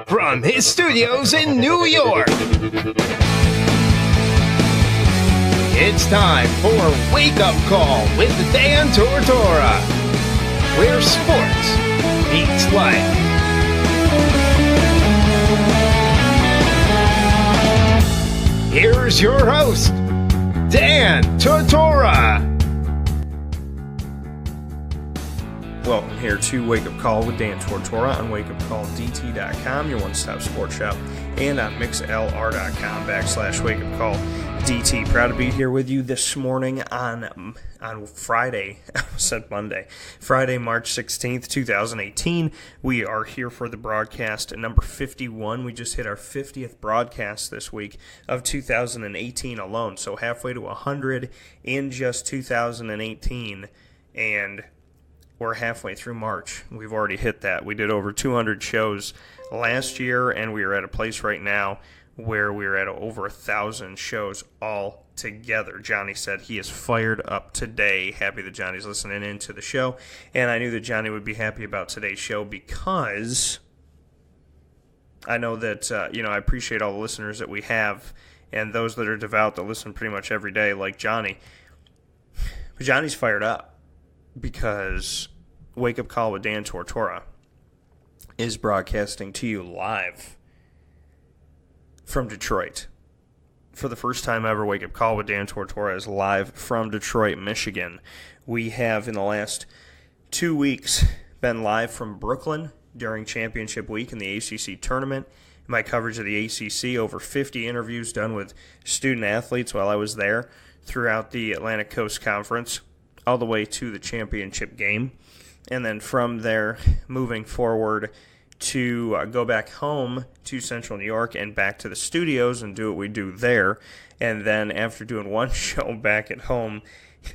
From his studios in New York, it's time for Wake Up Call with Dan Tortora, where sports meets life. Here's your host, Dan Tortora. Welcome here to Wake Up Call with Dan Tortora on wakeupcalldt.com, your one-stop sports shop, and on mixlr.com/wakeupcalldt. Proud to be here with you this morning on Friday. I said Monday. Friday, March 16th, 2018. We are here for the broadcast at number 51. We just hit our 50th broadcast this week of 2018 alone, so halfway to 100 in just 2018, and we're halfway through March. We've already hit that. We did over 200 shows last year, and we are at a place right now where we're at over 1,000 shows all together. Johnny said he is fired up today. Happy that Johnny's listening in to the show. And I knew that Johnny would be happy about today's show because I know that, I appreciate all the listeners that we have and those that are devout that listen pretty much every day like Johnny. But Johnny's fired up because Wake Up Call with Dan Tortora is broadcasting to you live from Detroit. For the first time ever, Wake Up Call with Dan Tortora is live from Detroit, Michigan. We have, in the last 2 weeks, been live from Brooklyn during championship week in the ACC tournament. My coverage of the ACC, over 50 interviews done with student athletes while I was there throughout the Atlantic Coast Conference, all the way to the championship game. And then from there, moving forward to go back home to Central New York and back to the studios and do what we do there. And then after doing one show back at home,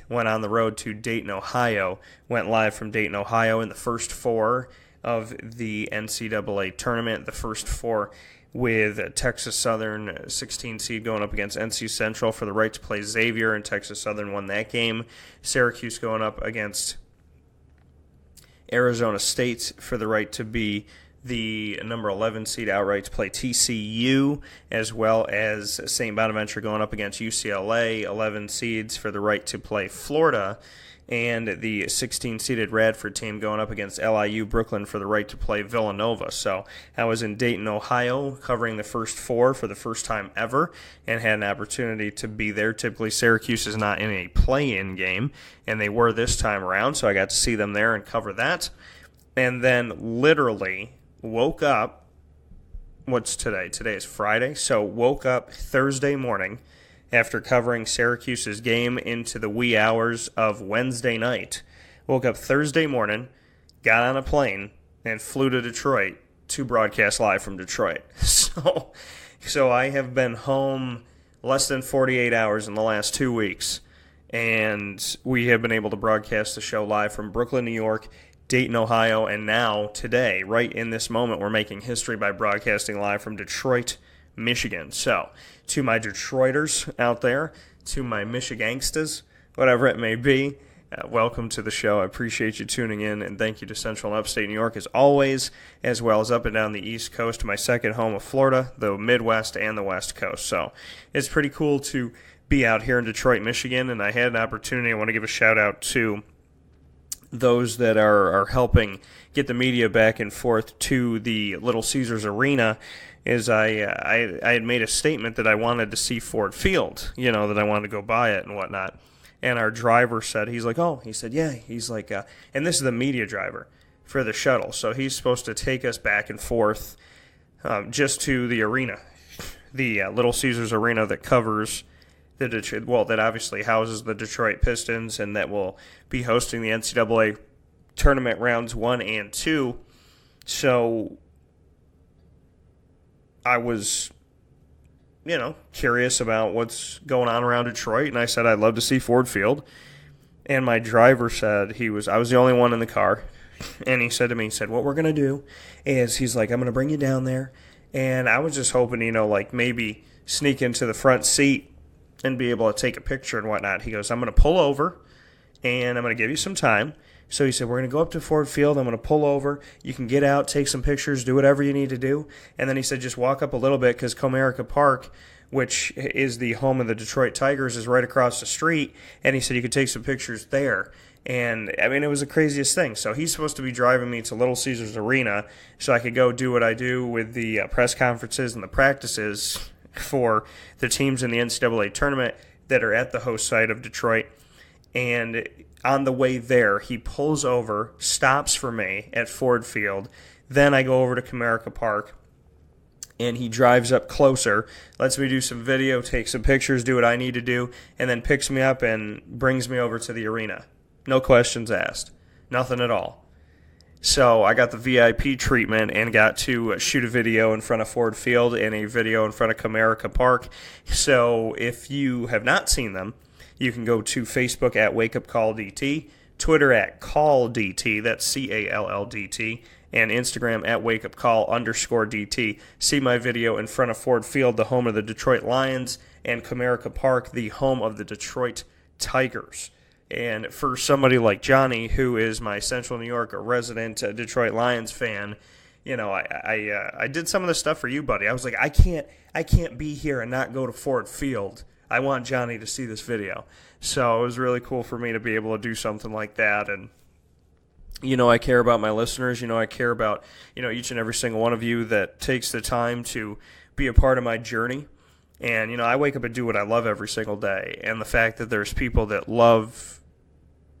went on the road to Dayton, Ohio, went live from Dayton, Ohio in the first four of the NCAA tournament, the first four with Texas Southern, 16 seed, going up against NC Central for the right to play Xavier, and Texas Southern won that game. Syracuse going up against Arizona State for the right to be the number 11 seed outright to play TCU, as well as St. Bonaventure going up against UCLA, 11 seeds for the right to play Florida, and the 16-seeded Radford team going up against LIU Brooklyn for the right to play Villanova. So I was in Dayton, Ohio, covering the first four for the first time ever, and had an opportunity to be there. Typically, Syracuse is not in a play-in game, and they were this time around, so I got to see them there and cover that. And then literally woke up, what's today? Today is Friday, so woke up Thursday morning after covering Syracuse's game into the wee hours of Wednesday night. Woke up Thursday morning, got on a plane, and flew to Detroit to broadcast live from Detroit. So I have been home less than 48 hours in the last 2 weeks, and we have been able to broadcast the show live from Brooklyn, New York, Dayton, Ohio, and now, today, right in this moment, we're making history by broadcasting live from Detroit, Michigan. So, to my Detroiters out there, to my Michigangstas, whatever it may be, welcome to the show. I appreciate you tuning in, and thank you to Central and Upstate New York as always, as well as up and down the East Coast, my second home of Florida, the Midwest, and the West Coast. So, it's pretty cool to be out here in Detroit, Michigan, and I had an opportunity. I want to give a shout-out to those that are helping get the media back and forth to the Little Caesars Arena. Is I had made a statement that I wanted to see Ford Field, that I wanted to go by it and whatnot. And our driver said, and this is the media driver for the shuttle, so he's supposed to take us back and forth just to the arena, the Little Caesars Arena that covers the Detroit, that obviously houses the Detroit Pistons and that will be hosting the NCAA tournament rounds 1 and 2. So I was, curious about what's going on around Detroit, and I said I'd love to see Ford Field. And my driver said I was the only one in the car, and he said to me, what we're going to do is, he's like, I'm going to bring you down there, and I was just hoping, maybe sneak into the front seat and be able to take a picture and whatnot. He goes, I'm going to pull over, and I'm going to give you some time So he said, we're going to go up to Ford Field. I'm going to pull over. You can get out, take some pictures, do whatever you need to do. And then he said, just walk up a little bit because Comerica Park, which is the home of the Detroit Tigers, is right across the street. And he said you could take some pictures there. And, I mean, it was the craziest thing. So he's supposed to be driving me to Little Caesars Arena so I could go do what I do with the press conferences and the practices for the teams in the NCAA tournament that are at the host site of Detroit. And on the way there, he pulls over, stops for me at Ford Field. Then I go over to Comerica Park, and he drives up closer, lets me do some video, take some pictures, do what I need to do, and then picks me up and brings me over to the arena. No questions asked. Nothing at all. So I got the VIP treatment and got to shoot a video in front of Ford Field and a video in front of Comerica Park. So if you have not seen them, you can go to Facebook at WakeUpCallDT, Twitter at CallDT, that's CALLDT, and Instagram at WakeUpCall_DT. See my video in front of Ford Field, the home of the Detroit Lions, and Comerica Park, the home of the Detroit Tigers. And for somebody like Johnny, who is my Central New York resident Detroit Lions fan, you know, I did some of the stuff for you, buddy. I was like, I can't be here and not go to Ford Field. I want Johnny to see this video. So it was really cool for me to be able to do something like that. And, you know, I care about my listeners. You know, I care about, you know, each and every single one of you that takes the time to be a part of my journey. And, you know, I wake up and do what I love every single day. And the fact that there's people that love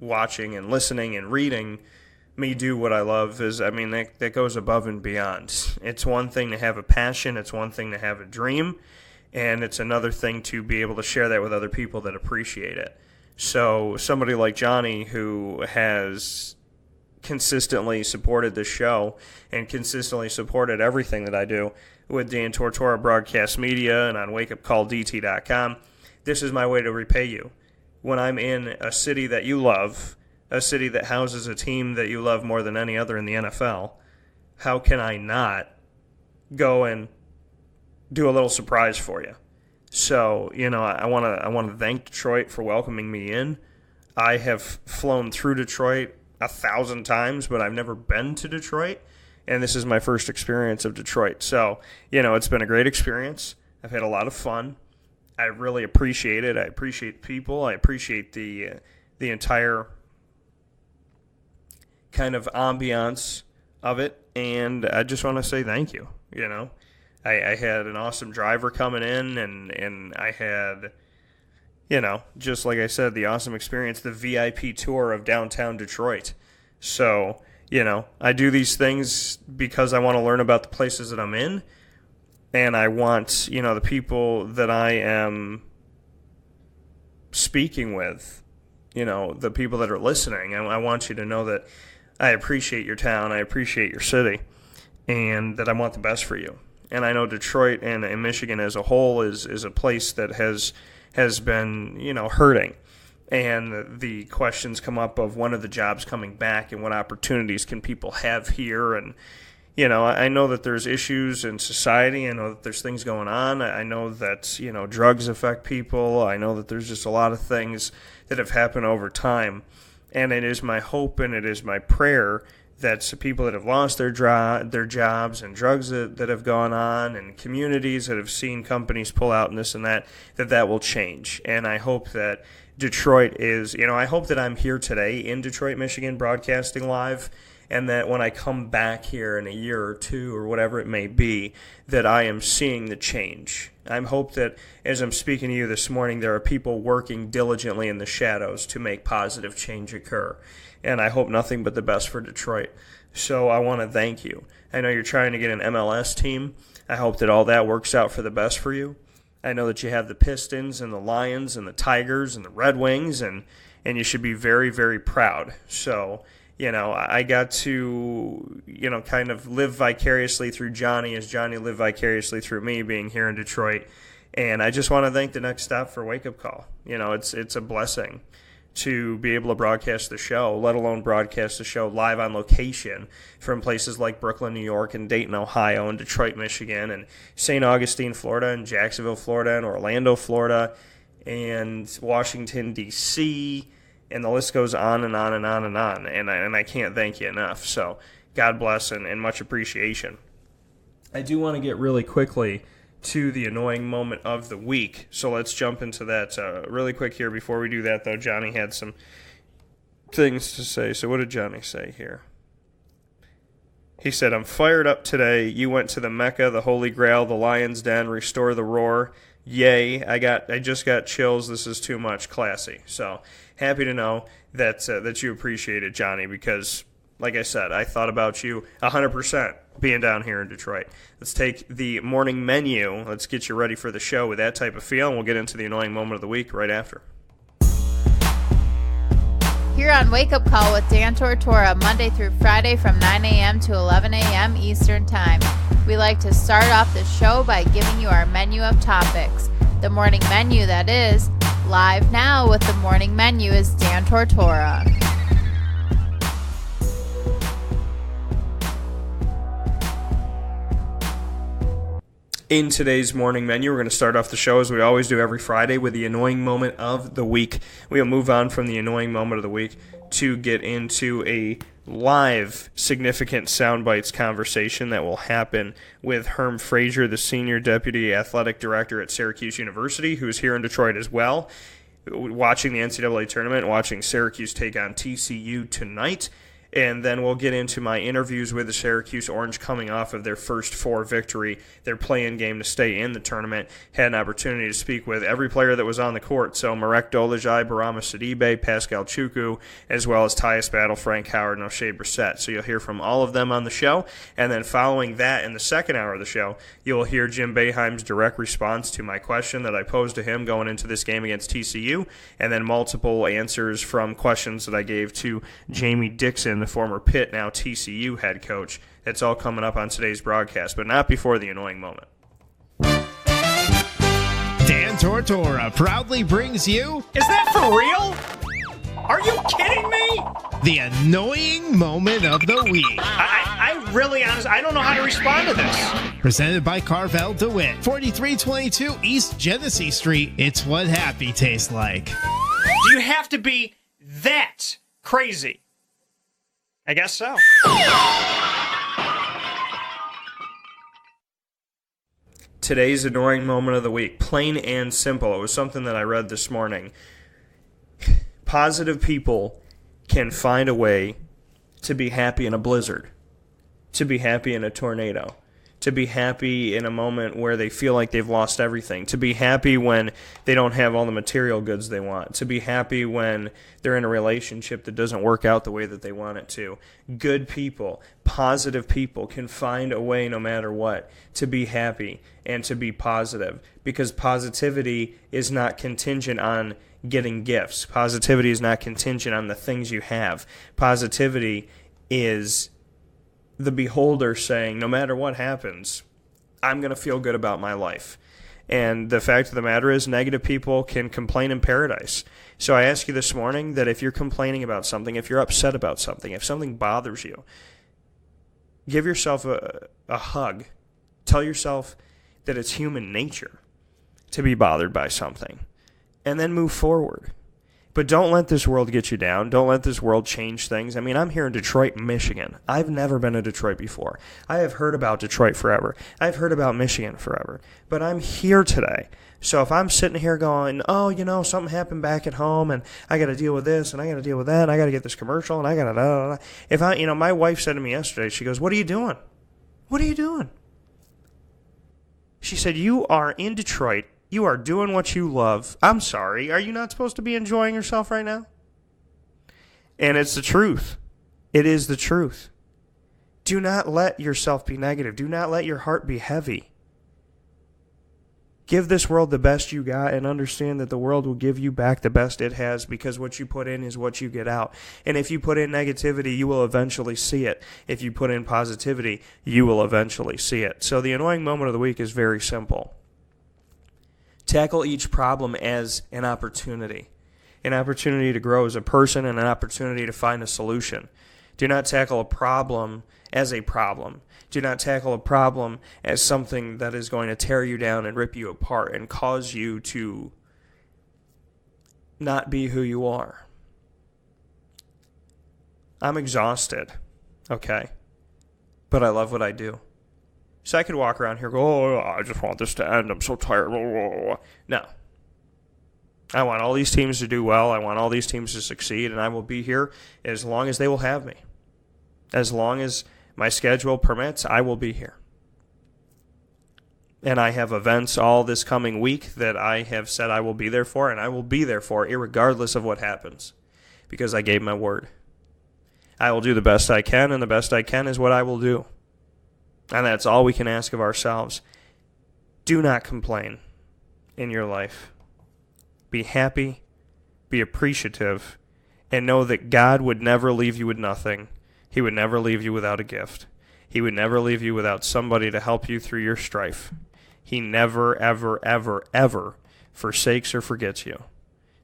watching and listening and reading me do what I love is, I mean, that goes above and beyond. It's one thing to have a passion. It's one thing to have a dream. And it's another thing to be able to share that with other people that appreciate it. So somebody like Johnny, who has consistently supported this show and consistently supported everything that I do with Dan Tortora Broadcast Media and on wakeupcalldt.com, this is my way to repay you. When I'm in a city that you love, a city that houses a team that you love more than any other in the NFL, how can I not go and do a little surprise for you? So, you know, I want to thank Detroit for welcoming me in. I have flown through Detroit 1,000 times, but I've never been to Detroit, and this is my first experience of Detroit. So, you know, it's been a great experience. I've had a lot of fun. I really appreciate it. I appreciate people. I appreciate the entire kind of ambiance of it, and I just want to say thank you. You know, I had an awesome driver coming in, and I had, you know, just like I said, the awesome experience, the VIP tour of downtown Detroit. So, you know, I do these things because I want to learn about the places that I'm in, and I want, you know, the people that I am speaking with, you know, the people that are listening, I want you to know that I appreciate your town, I appreciate your city, and that I want the best for you. And I know Detroit and Michigan as a whole is a place that has been, you know, hurting. And the questions come up of when are the jobs coming back and what opportunities can people have here. And, you know, I know that there's issues in society. I know that there's things going on. I know that, you know, drugs affect people. I know that there's just a lot of things that have happened over time. And it is my hope and it is my prayer that people that have lost their jobs and drugs that have gone on and communities that have seen companies pull out and this and that will change. And I hope that Detroit is, you know, I hope that I'm here today in Detroit, Michigan, broadcasting live, and that when I come back here in a year or two or whatever it may be, that I am seeing the change. I hope that as I'm speaking to you this morning, there are people working diligently in the shadows to make positive change occur. And I hope nothing but the best for Detroit. So I want to thank you. I know you're trying to get an MLS team. I hope that all that works out for the best for you. I know that you have the Pistons and the Lions and the Tigers and the Red Wings, and you should be very, very proud. So, you know, I got to, you know, kind of live vicariously through Johnny as Johnny lived vicariously through me being here in Detroit. And I just want to thank the Next Stop for Wake Up Call. You know, it's a blessing to be able to broadcast the show, let alone broadcast the show live on location from places like Brooklyn, New York, and Dayton, Ohio, and Detroit, Michigan, and St. Augustine, Florida, and Jacksonville, Florida, and Orlando, Florida, and Washington, D.C., and the list goes on and on and on and on, and I can't thank you enough. So God bless and much appreciation. I do want to get really quickly to the annoying moment of the week, so let's jump into that really quick here. Before we do that, though, Johnny had some things to say. So what did Johnny say here? He said, I'm fired up today. You went to the Mecca, the Holy Grail, the Lion's Den, restore the roar. Yay, I just got chills. This is too much. Classy. So happy to know that you appreciate it, Johnny, because, like I said, I thought about you 100% being down here in Detroit. Let's take the morning menu. Let's get you ready for the show with that type of feel, and we'll get into the annoying moment of the week right after. Here on Wake Up Call with Dan Tortora, Monday through Friday from 9 a.m. to 11 a.m. Eastern Time. We like to start off the show by giving you our menu of topics. The morning menu, that is. Live now with the morning menu is Dan Tortora. In today's morning menu, we're going to start off the show as we always do every Friday with the annoying moment of the week. We'll move on from the annoying moment of the week to get into a live significant soundbites conversation that will happen with Herm Frazier, the Senior Deputy Athletic Director at Syracuse University, who's here in Detroit as well, watching the NCAA tournament, watching Syracuse take on TCU tonight. And then we'll get into my interviews with the Syracuse Orange coming off of their first 4 victory, their play-in game to stay in the tournament. Had an opportunity to speak with every player that was on the court. So Marek Dolezaj, Bourama Sidibe, Paschal Chukwu, as well as Tyus Battle, Frank Howard, and Oshae Brissett. So you'll hear from all of them on the show. And then following that, in the second hour of the show, you'll hear Jim Boeheim's direct response to my question that I posed to him going into this game against TCU, and then multiple answers from questions that I gave to Jamie Dixon, the former Pitt, now TCU head coach. That's all coming up on today's broadcast, but not before the annoying moment. Dan Tortora proudly brings you... Is that for real? Are you kidding me? The annoying moment of the week. I really, honestly, I don't know how to respond to this. Presented by Carvel DeWitt, 4322 East Genesee Street. It's what happy tastes like. Do you have to be that crazy? I guess so. Today's annoying moment of the week, plain and simple. It was something that I read this morning. Positive people can find a way to be happy in a blizzard, to be happy in a tornado, to be happy in a moment where they feel like they've lost everything, to be happy when they don't have all the material goods they want, to be happy when they're in a relationship that doesn't work out the way that they want it to. Good people, positive people can find a way no matter what to be happy and to be positive, because positivity is not contingent on getting gifts. Positivity is not contingent on the things you have. Positivity is the beholder saying, no matter what happens, I'm going to feel good about my life. And the fact of the matter is, negative people can complain in paradise. So I ask you this morning that if you're complaining about something, if you're upset about something, if something bothers you, give yourself a hug. Tell yourself that it's human nature to be bothered by something. And then move forward. But don't let this world get you down. Don't let this world change things. I mean, I'm here in Detroit, Michigan. I've never been to Detroit before. I have heard about Detroit forever. I've heard about Michigan forever. But I'm here today. So if I'm sitting here going, oh, something happened back at home, and I got to deal with this, and I got to deal with that, and I got to get this commercial, and I got to If my wife said to me yesterday, she goes, what are you doing? What are you doing? She said, you are in Detroit. You are doing what you love. I'm sorry. Are you not supposed to be enjoying yourself right now? And it's the truth. It is the truth. Do not let yourself be negative. Do not let your heart be heavy. Give this world the best you got and understand that the world will give you back the best it has, because what you put in is what you get out. And if you put in negativity, you will eventually see it. If you put in positivity, you will eventually see it. So the annoying moment of the week is very simple. Tackle each problem as an opportunity to grow as a person and an opportunity to find a solution. Do not tackle a problem as a problem. Do not tackle a problem as something that is going to tear you down and rip you apart and cause you to not be who you are. I'm exhausted, okay? But I love what I do. So I could walk around here and go, oh, I just want this to end. I'm so tired. No. I want all these teams to do well. I want all these teams to succeed, and I will be here as long as they will have me. As long as my schedule permits, I will be here. And I have events all this coming week that I have said I will be there for, and I will be there for irregardless of what happens, because I gave my word. I will do the best I can, and the best I can is what I will do. And that's all we can ask of ourselves. Do not complain in your life. Be happy, be appreciative, and know that God would never leave you with nothing. He would never leave you without a gift. He would never leave you without somebody to help you through your strife. He never, ever, ever, ever forsakes or forgets you.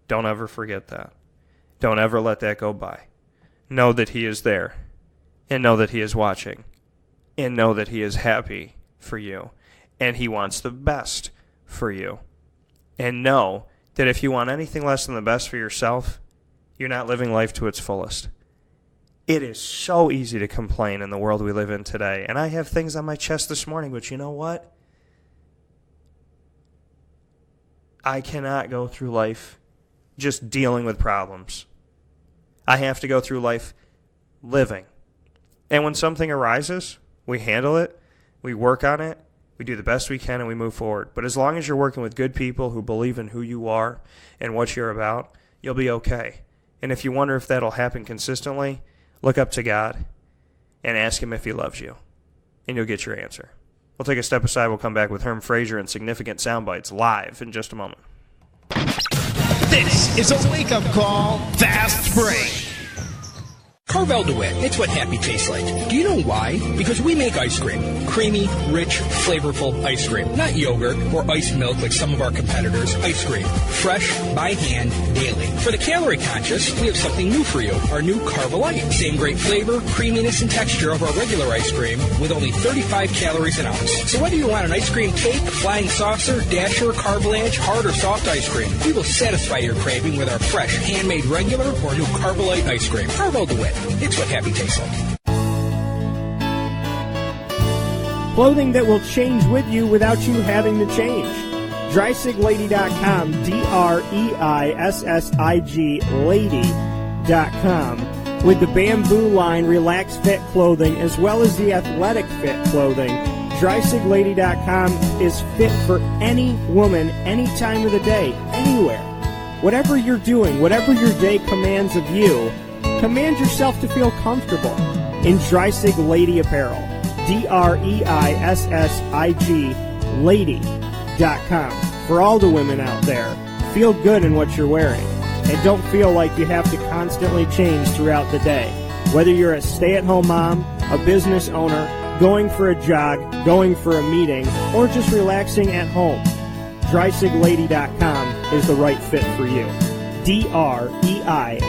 Don't ever forget that. Don't ever let that go by. Know that He is there, and know that He is watching, and know that He is happy for you, and He wants the best for you. And know that if you want anything less than the best for yourself, you're not living life to its fullest. It is so easy to complain in the world we live in today, and I have things on my chest this morning, but you know what? I cannot go through life just dealing with problems. I have to go through life living. And when something arises, we handle it, we work on it, we do the best we can, and we move forward. But as long as you're working with good people who believe in who you are and what you're about, you'll be okay. And if you wonder if that'll happen consistently, look up to God and ask Him if He loves you, and you'll get your answer. We'll take a step aside. We'll come back with Herm Frazier and Significant Soundbites live in just a moment. This is a wake-up call fast break. Carvel DeWitt, it's what happy tastes like. Do you know why? Because we make ice cream. Creamy, rich, flavorful ice cream. Not yogurt or iced milk like some of our competitors. Ice cream. Fresh, by hand, daily. For the calorie conscious, we have something new for you. Our new Carvelite. Same great flavor, creaminess, and texture of our regular ice cream with only 35 calories an ounce. So whether you want an ice cream cake, flying saucer, dasher, carvalanche, hard or soft ice cream, we will satisfy your craving with our fresh, handmade regular or new Carvelite ice cream. Carvel DeWitt. It's what happy tastes like. Clothing that will change with you without you having to change. DreissigLady.com, DREISSIG Lady.com. With the Bamboo line Relax Fit clothing as well as the Athletic Fit clothing, DreisigLady.com is fit for any woman, any time of the day, anywhere. Whatever you're doing, whatever your day commands of you, command yourself to feel comfortable in Dreisig Lady Apparel. DREISSIG Lady.com. For all the women out there, feel good in what you're wearing. And don't feel like you have to constantly change throughout the day. Whether you're a stay-at-home mom, a business owner, going for a jog, going for a meeting, or just relaxing at home, DreisigLady.com is the right fit for you. DREISSIG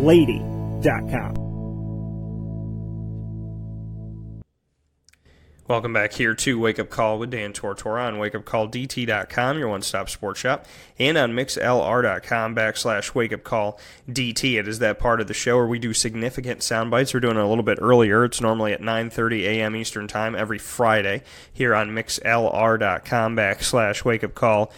Lady.com. Welcome back here to Wake Up Call with Dan Tortora on wakeupcalldt.com, your one-stop sports shop, and on mixlr.com/wakeupcalldt. It is that part of the show where we do significant sound bites. We're doing it a little bit earlier. It's normally at 9:30 a.m. Eastern Time every Friday here on mixlr.com/wakeupcalldt.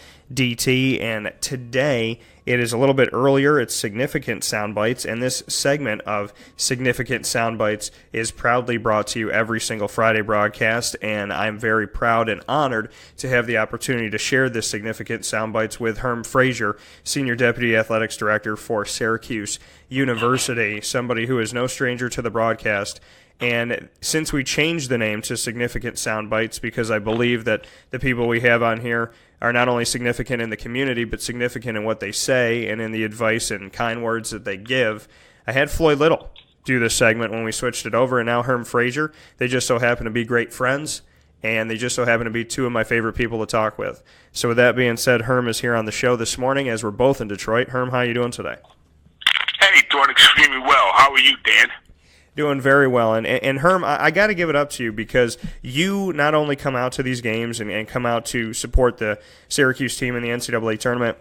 And today it is a little bit earlier. It's Significant Sound Bites, and this segment of Significant Sound Bites is proudly brought to you every single Friday broadcast, and I'm very proud and honored to have the opportunity to share this Significant Sound Bites with Herm Frazier, Senior Deputy Athletics Director for Syracuse University, somebody who is no stranger to the broadcast. And since we changed the name to Significant Sound Bites, because I believe that the people we have on here are not only significant in the community, but significant in what they say and in the advice and kind words that they give, I had Floyd Little do this segment when we switched it over, and now Herm Frazier. They just so happen to be great friends, and they just so happen to be two of my favorite people to talk with. So with that being said, Herm is here on the show this morning as we're both in Detroit. Herm, how are you doing today? Hey, doing extremely well. How are you, Dan? Doing very well. And Herm, I got to give it up to you because you not only come out to these games and come out to support the Syracuse team in the NCAA tournament,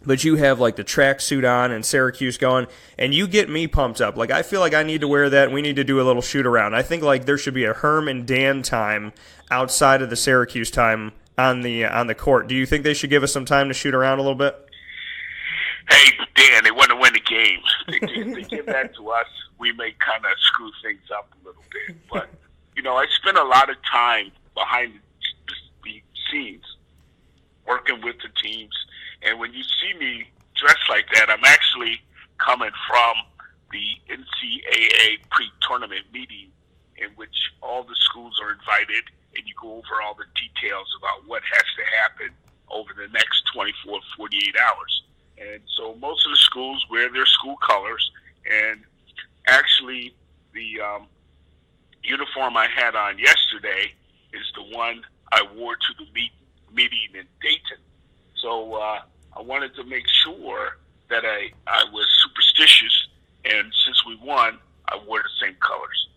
but you have like the tracksuit on and Syracuse going, and you get me pumped up. Like I feel like I need to wear that. And we need to do a little shoot around. I think like there should be a Herm and Dan time outside of the Syracuse time on the court. Do you think they should give us some time to shoot around a little bit? Hey, Dan, they want to win the games. They give that to us. We may kind of screw things up a little bit. But, I spend a lot of time behind the scenes working with the teams. And when you see me dressed like that, I'm actually coming from the NCAA pre-tournament meeting in which all the schools are invited and you go over all the details about what has to happen over the next 24, 48 hours. And so most of the schools wear their school colors, and actually the uniform I had on yesterday is the one I wore to the meeting in Dayton. So I wanted to make sure that I was superstitious, and since we won, I wore the same colors.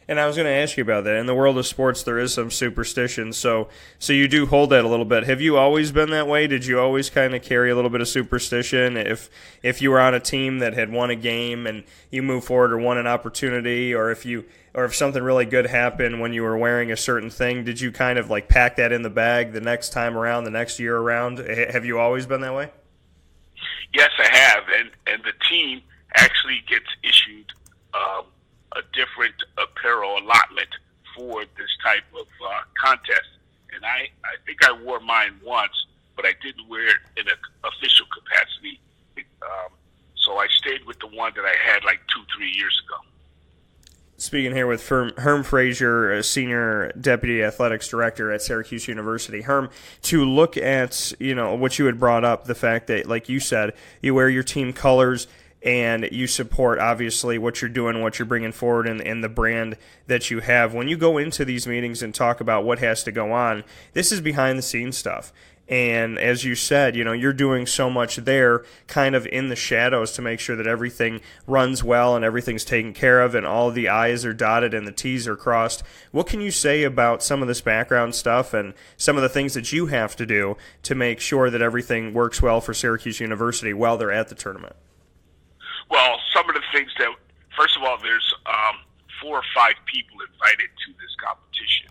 And I was going to ask you about that. In the world of sports, there is some superstition, so you do hold that a little bit. Have you always been that way? Did you always kind of carry a little bit of superstition? If you were on a team that had won a game and you moved forward or won an opportunity, or if something really good happened when you were wearing a certain thing, did you kind of like pack that in the bag the next time around, the next year around? Have you always been that way? Yes, I have, and the team actually gets issued a different apparel allotment for this type of contest. And I think I wore mine once, but I didn't wear it in an official capacity. So I stayed with the one that I had like 2-3 years ago. Speaking here with Herm Frazier, Senior Deputy Athletics Director at Syracuse University. Herm, to look at what you had brought up, the fact that, like you said, you wear your team colors and you support, obviously, what you're doing, what you're bringing forward, and the brand that you have. When you go into these meetings and talk about what has to go on, this is behind-the-scenes stuff. And as you said, you're doing so much there kind of in the shadows to make sure that everything runs well and everything's taken care of and all the I's are dotted and the T's are crossed. What can you say about some of this background stuff and some of the things that you have to do to make sure that everything works well for Syracuse University while they're at the tournament? Well, some of the things that, first of all, there's 4 or 5 people invited to this competition.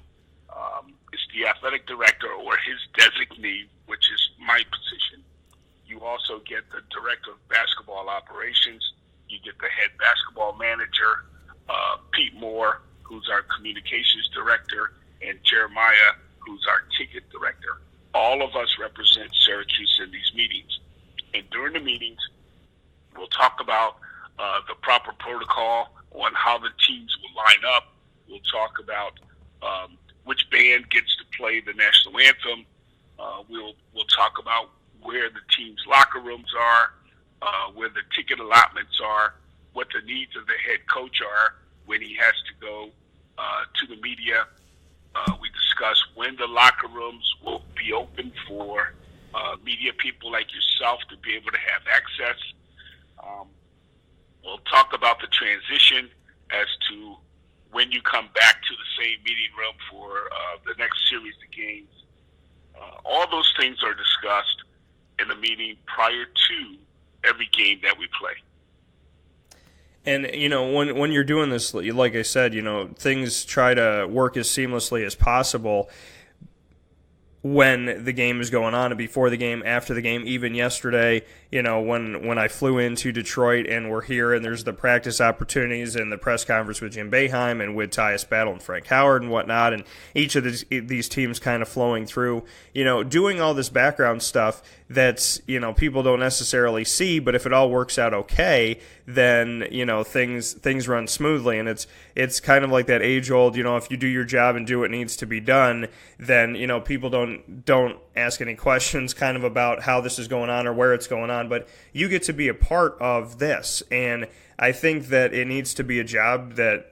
It's the athletic director or his designee, which is my position. You also get the director of basketball operations. You get the head basketball manager, Pete Moore, who's our communications director, and Jeremiah, who's our ticket director. All of us represent Syracuse in these meetings. And during the meetings, we'll talk about the proper protocol on how the teams will line up. We'll talk about which band gets to play the national anthem. We'll talk about where the team's locker rooms are, where the ticket allotments are, what the needs of the head coach are when he has to go to the media. We discuss when the locker rooms will be open for media people like yourself to be able to have access. We'll talk about the transition as to when you come back to the same meeting room for the next series of games. All those things are discussed in the meeting prior to every game that we play. And, when you're doing this, like I said, things try to work as seamlessly as possible when the game is going on and before the game, after the game, even yesterday, when I flew into Detroit and we're here and there's the practice opportunities and the press conference with Jim Boeheim and with Tyus Battle and Frank Howard and whatnot, and each of these teams kind of flowing through, doing all this background stuff that's, people don't necessarily see, but if it all works out okay, then, things run smoothly. And it's kind of like that age-old, if you do your job and do what needs to be done, then, people don't ask any questions kind of about how this is going on or where it's going on, but you get to be a part of this. And I think that it needs to be a job that,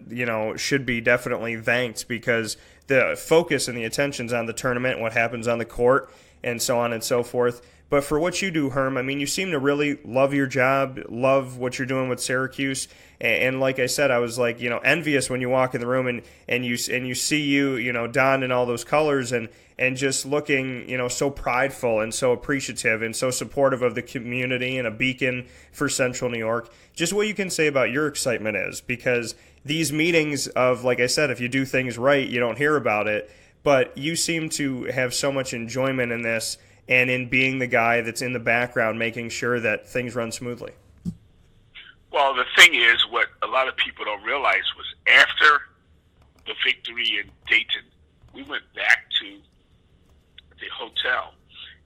should be definitely thanked, because the focus and the attention's on the tournament, what happens on the court, and so on and so forth. But for what you do, Herm, I mean, you seem to really love your job, love what you're doing with Syracuse. And like I said, I was like, envious when you walk in the room and you see you, donned in all those colors and just looking, so prideful and so appreciative and so supportive of the community and a beacon for Central New York. Just what you can say about your excitement is, because these meetings of, like I said, if you do things right, you don't hear about it, but you seem to have so much enjoyment in this and in being the guy that's in the background making sure that things run smoothly. Well, the thing is, what a lot of people don't realize was after the victory in Dayton, we went back to the hotel,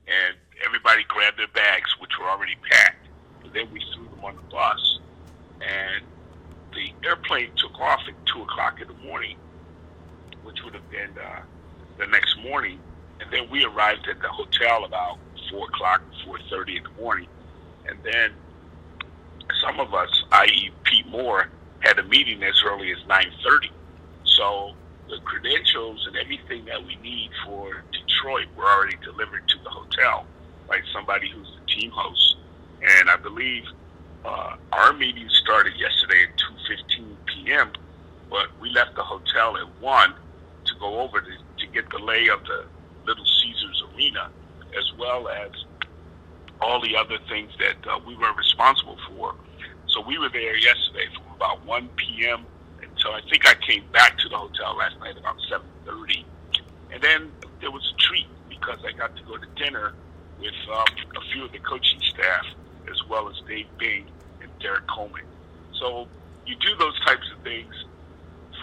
and everybody grabbed their bags, which were already packed, and then we threw them on the bus, and the airplane took off at 2 o'clock in the morning, which would have been the next morning, and then we arrived at the hotel about 4 o'clock, 4:30 in the morning, and then some of us, i.e. Pete Moore, had a meeting as early as 9:30. So the credentials and everything that we need for Detroit were already delivered to the hotel by somebody who's the team host. And I believe our meeting started yesterday at 2:15 p.m., but we left the hotel at 1 to go over to get the lay of the Little Caesars Arena, as well as all the other things that we were responsible for. So we were there yesterday from about 1 p.m. until I think I came back to the hotel last night about 7:30. And then there was a treat because I got to go to dinner with a few of the coaching staff, as well as Dave Bing and Derek Coleman. So you do those types of things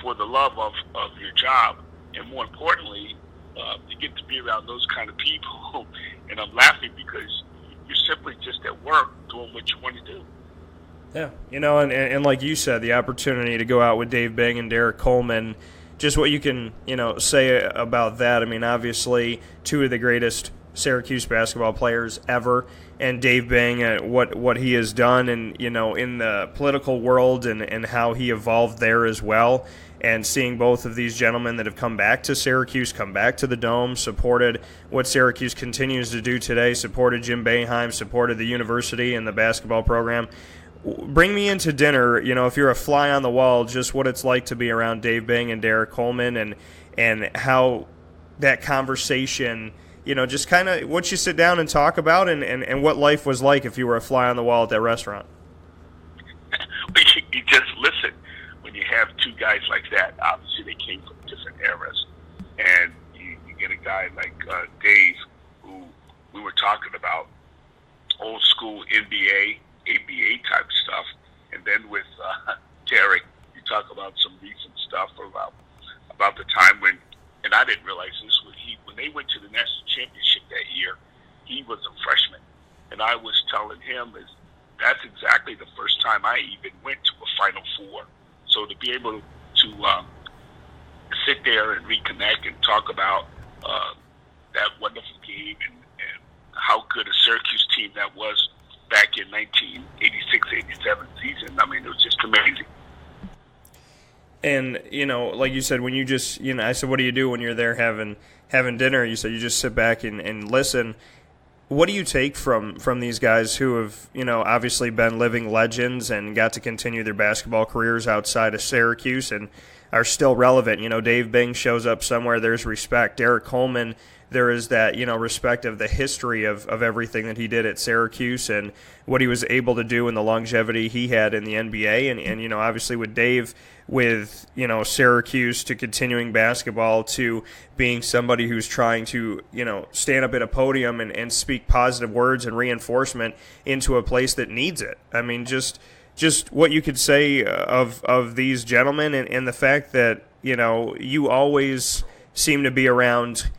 for the love of your job, and more importantly, you get to be around those kind of people. And I'm laughing because you're simply just at work doing what you want to do. Yeah, and like you said, the opportunity to go out with Dave Bing and Derek Coleman, just what you can, say about that. I mean, obviously, two of the greatest Syracuse basketball players ever, and Dave Bing, what he has done, and in the political world, and how he evolved there as well. And seeing both of these gentlemen that have come back to Syracuse, come back to the Dome, supported what Syracuse continues to do today, supported Jim Boeheim, supported the university and the basketball program. Bring me into dinner, if you're a fly on the wall, just what it's like to be around Dave Bing and Derek Coleman, and how that conversation, just kind of what you sit down and talk about, and what life was like if you were a fly on the wall at that restaurant. You just listen. When you have two guys like that, obviously they came from different eras, and you get a guy like Dave, who we were talking about, old school NBA, ABA type stuff, and then with Derek, you talk about some recent stuff about the time when, and I didn't realize this, when they went to the national championship that year, he was a freshman, and I was telling him that's exactly the first time I even went to a Final Four. So to be able to sit there and reconnect and talk about that wonderful game and how good a Syracuse team that was back in 1986-87 season, I mean, it was just amazing. And, like you said, when you just, I said, what do you do when you're there having dinner? You said you just sit back and listen. What do you take from these guys who have, obviously been living legends and got to continue their basketball careers outside of Syracuse and are still relevant? Dave Bing shows up somewhere, there's respect. Derek Coleman, there is that, respect of the history of everything that he did at Syracuse and what he was able to do and the longevity he had in the NBA. And obviously with Dave, with, Syracuse to continuing basketball to being somebody who's trying to, stand up at a podium and speak positive words and reinforcement into a place that needs it. I mean, just what you could say of these gentlemen and the fact that, you always seem to be around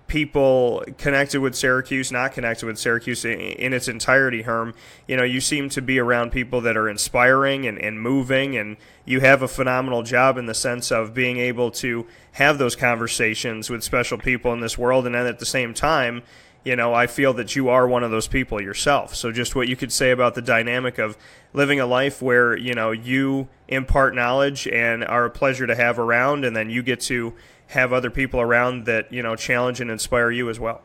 people connected with Syracuse, not connected with Syracuse in its entirety, Herm. You seem to be around people that are inspiring and moving, and you have a phenomenal job in the sense of being able to have those conversations with special people in this world, and then at the same time, I feel that you are one of those people yourself. So just what you could say about the dynamic of living a life where, you impart knowledge and are a pleasure to have around, and then you get to have other people around that, challenge and inspire you as well.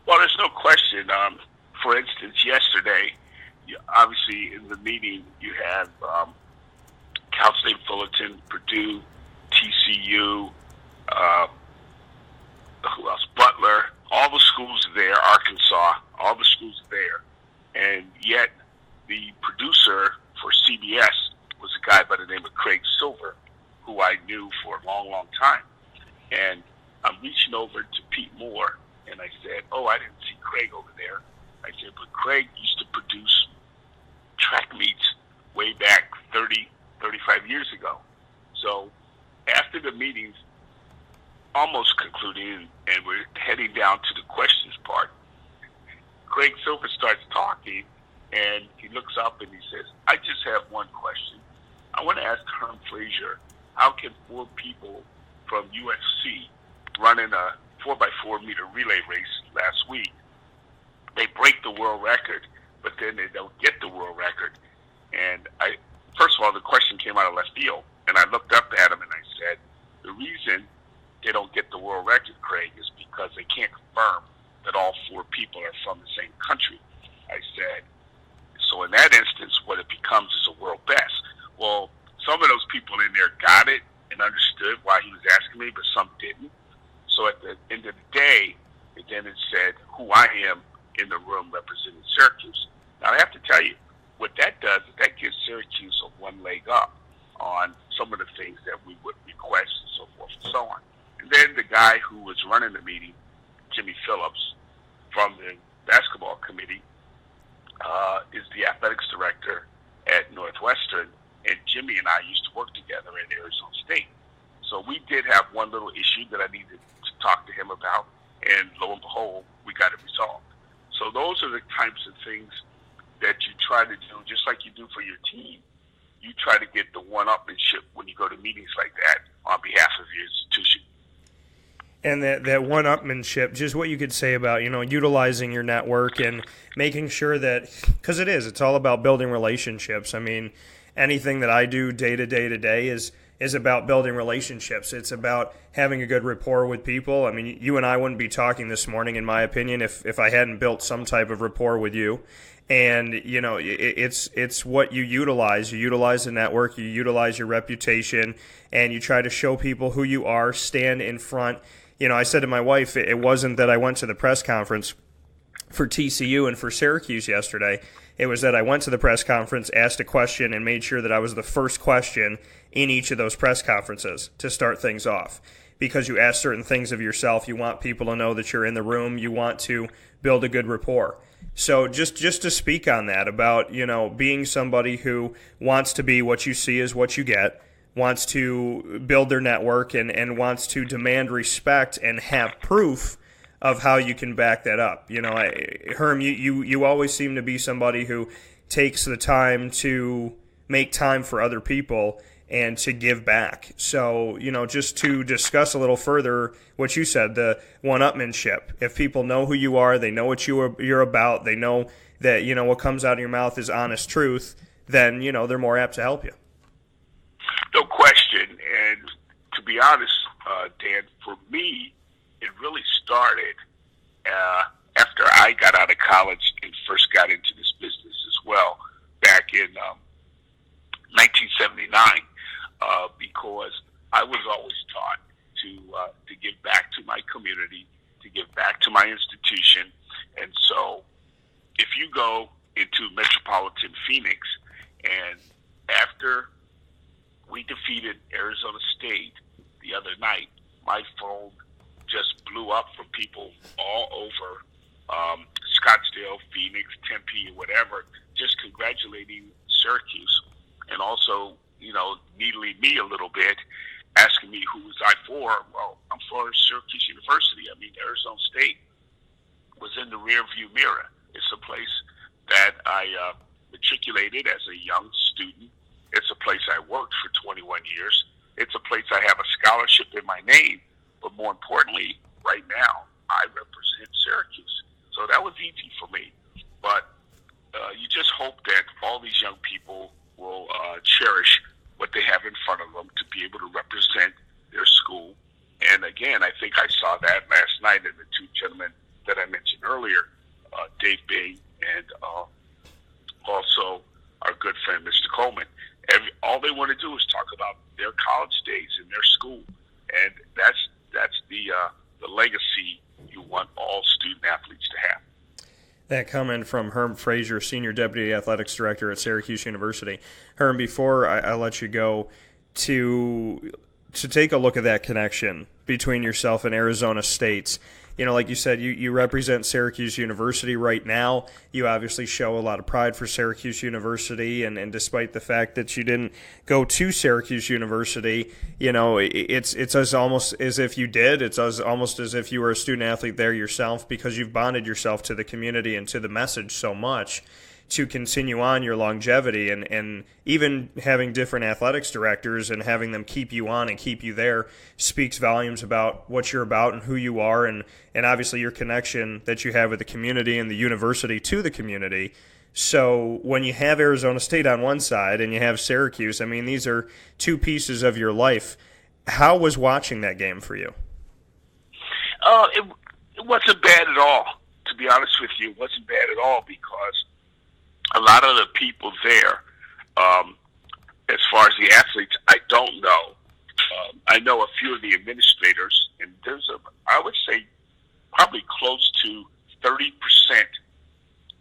Well, there's no question. for instance, yesterday, obviously in the meeting you have Cal State Fullerton, Purdue, TCU, who else? Butler, all the schools there, Arkansas, all the schools there. And yet the producer for CBS was a guy by the name of Craig Silver, who I knew for a long, long time. And I'm reaching over to Pete Moore, and I said, I didn't see Craig over there. I said, but Craig used to produce track meets way back 30, 35 years ago. So after the meeting's almost concluding and we're heading down to the questions part, Craig Silver starts talking, and he looks up and he says, I just have one question. I want to ask Herm Frazier, how can 4 people from UFC running a 4x4 meter relay race last week, they break the world record, but then they don't get the world record? And first of all, the question came out of left field, and I looked up at him and I said, the reason they don't get the world record, Craig, is because they can't confirm that all 4 people are from the same country. I said, so in that instance, what it becomes is a world best. Well, some of those people in there got it and understood why he was asking me, but some didn't. So at the end of the day, it said who I am in the room representing Syracuse. Now, I have to tell you, what that does is that gives Syracuse a one leg up on some of the things that we would request and so forth and so on. And then the guy who was running the meeting, Jimmy Phillips, from the basketball committee, is the athletics director at Northwestern, and Jimmy and I used to work together at Arizona State. So we did have one little issue that I needed to talk to him about, and lo and behold, we got it resolved. So those are the types of things that you try to do, just like you do for your team. You try to get the one-upmanship when you go to meetings like that on behalf of your institution. And that one-upmanship, just what you could say about, utilizing your network and making sure that, because it's all about building relationships. I mean, anything that I do day to day is about building relationships. It's about having a good rapport with people. I mean, you and I wouldn't be talking this morning, in my opinion, if I hadn't built some type of rapport with you. And, it's what you utilize. You utilize the network, you utilize your reputation, and you try to show people who you are, stand in front. I said to my wife, it wasn't that I went to the press conference for TCU and for Syracuse yesterday. It was that I went to the press conference, asked a question, and made sure that I was the first question in each of those press conferences to start things off. Because you ask certain things of yourself, you want people to know that you're in the room, you want to build a good rapport. So just to speak on that, about, being somebody who wants to be what you see is what you get, wants to build their network and wants to demand respect and have proof of how you can back that up. Herm, you always seem to be somebody who takes the time to make time for other people and to give back. So, just to discuss a little further what you said, the one-upmanship. If people know who you are, they know what you're about, they know that, what comes out of your mouth is honest truth, then, they're more apt to help you. No question. And to be honest, Dan, for me, it really started after I got out of college and first got into this business as well, back in 1979, because I was always taught to give back to my community, to give back to my institution. And so if you go into metropolitan Phoenix, and after we defeated Arizona State the other night, my phone just blew up from people all over Scottsdale, Phoenix, Tempe, whatever, just congratulating Syracuse, and also, needling me a little bit, asking me who was I for. Well, I'm for Syracuse University. I mean, Arizona State was in the rearview mirror. It's a place that I matriculated as a young student. It's a place I worked for 21 years. It's a place I have a scholarship in my name. But more importantly, right now, I represent Syracuse. So that was easy for me. But you just hope that all these young people will cherish what they have in front of them to be able to represent their school. And again, I think I saw that last night in the 2 gentlemen that I mentioned earlier, Dave Bing, and also our good friend Mr. Coleman. All they want to do is talk about their college days and their school, and that's the legacy you want all student athletes to have. That comment from Herm Frazier, Senior Deputy Athletics Director at Syracuse University. Herm, before I let you go, to take a look at that connection between yourself and Arizona State. You know, like you said, you represent Syracuse University right now. You obviously show a lot of pride for Syracuse University, and despite the fact that you didn't go to Syracuse University, you know, it's as almost as if you did. It's almost as if you were a student athlete there yourself, because you've bonded yourself to the community and to the message so much to continue on your longevity, and even having different athletics directors and having them keep you on and keep you there speaks volumes about what you're about and who you are, and obviously your connection that you have with the community and the university to the community. So when you have Arizona State on one side and you have Syracuse, I mean, these are two pieces of your life. How was watching that game for you? It wasn't bad at all. To be honest with you, it wasn't bad at all, because a lot of the people there, as far as the athletes, I don't know. I know a few of the administrators, and I would say, probably close to 30%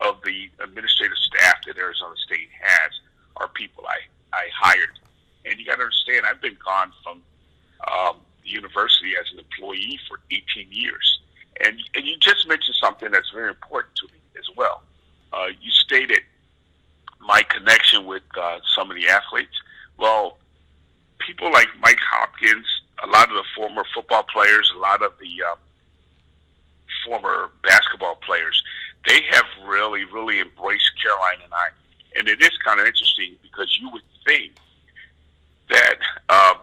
of the administrative staff that Arizona State has are people I hired. And you got to understand, I've been gone from the university as an employee for 18 years. And you just mentioned something that's very important to me as well. You stated my connection with some of the athletes. Well, people like Mike Hopkins, a lot of the former football players, a lot of the former basketball players, they have really, really embraced Caroline and I. And it is kind of interesting, because you would think that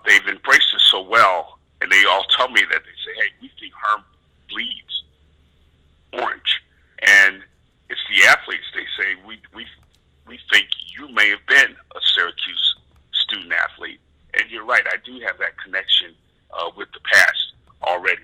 they've embraced us so well, and they all tell me that they say, hey, we think Herm bleeds orange. And it's the athletes. They say, we think you may have been a Syracuse student athlete. And you're right, I do have that connection with the past already.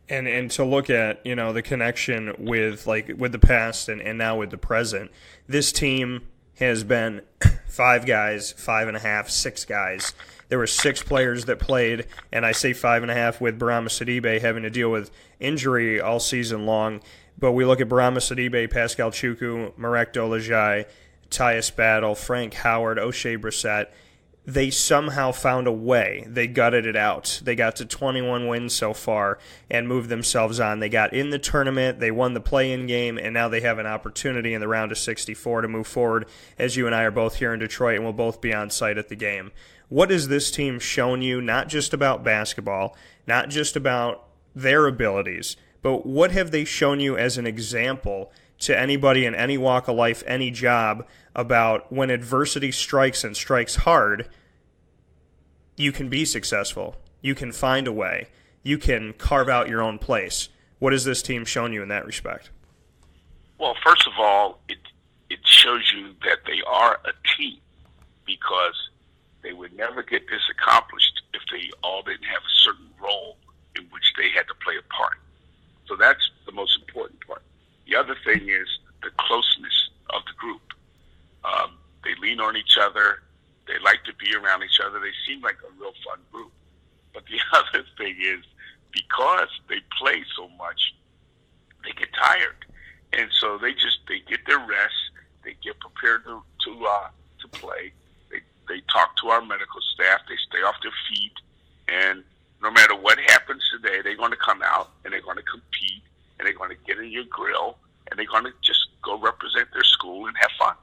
And to look at, you know, the connection with the past and now with the present, this team has been 5 guys, 5.5, 6 guys. There were 6 players that played, and I say 5.5 with Bourama Sidibe having to deal with injury all season long. But we look at Bourama Sidibe, Paschal Chukwu, Marek Dolezaj, Tyus Battle, Frank Howard, Oshae Brissett. They somehow found a way. They gutted it out. They got to 21 wins so far and moved themselves on. They got in the tournament. They won the play-in game, and now they have an opportunity in the round of 64 to move forward, as you and I are both here in Detroit, and we'll both be on site at the game. What has this team shown you, not just about basketball, not just about their abilities, but what have they shown you as an example to anybody in any walk of life, any job, about when adversity strikes and strikes hard, you can be successful. You can find a way. You can carve out your own place. What has this team shown you in that respect? Well, first of all, it shows you that they are a team, because they would never get this accomplished if they all didn't have a certain role in which they had to play a part. So that's the most important part. The other thing is the closeness of the group. They lean on each other. They like to be around each other. They seem like a real fun group. But the other thing is, because they play so much, they get tired. And so they get their rest. They get prepared to play. They talk to our medical staff. They stay off their feet. And no matter what happens today, they're going to come out and they're going to compete, and they're going to get in your grill, and they're going to just go represent their school and have fun.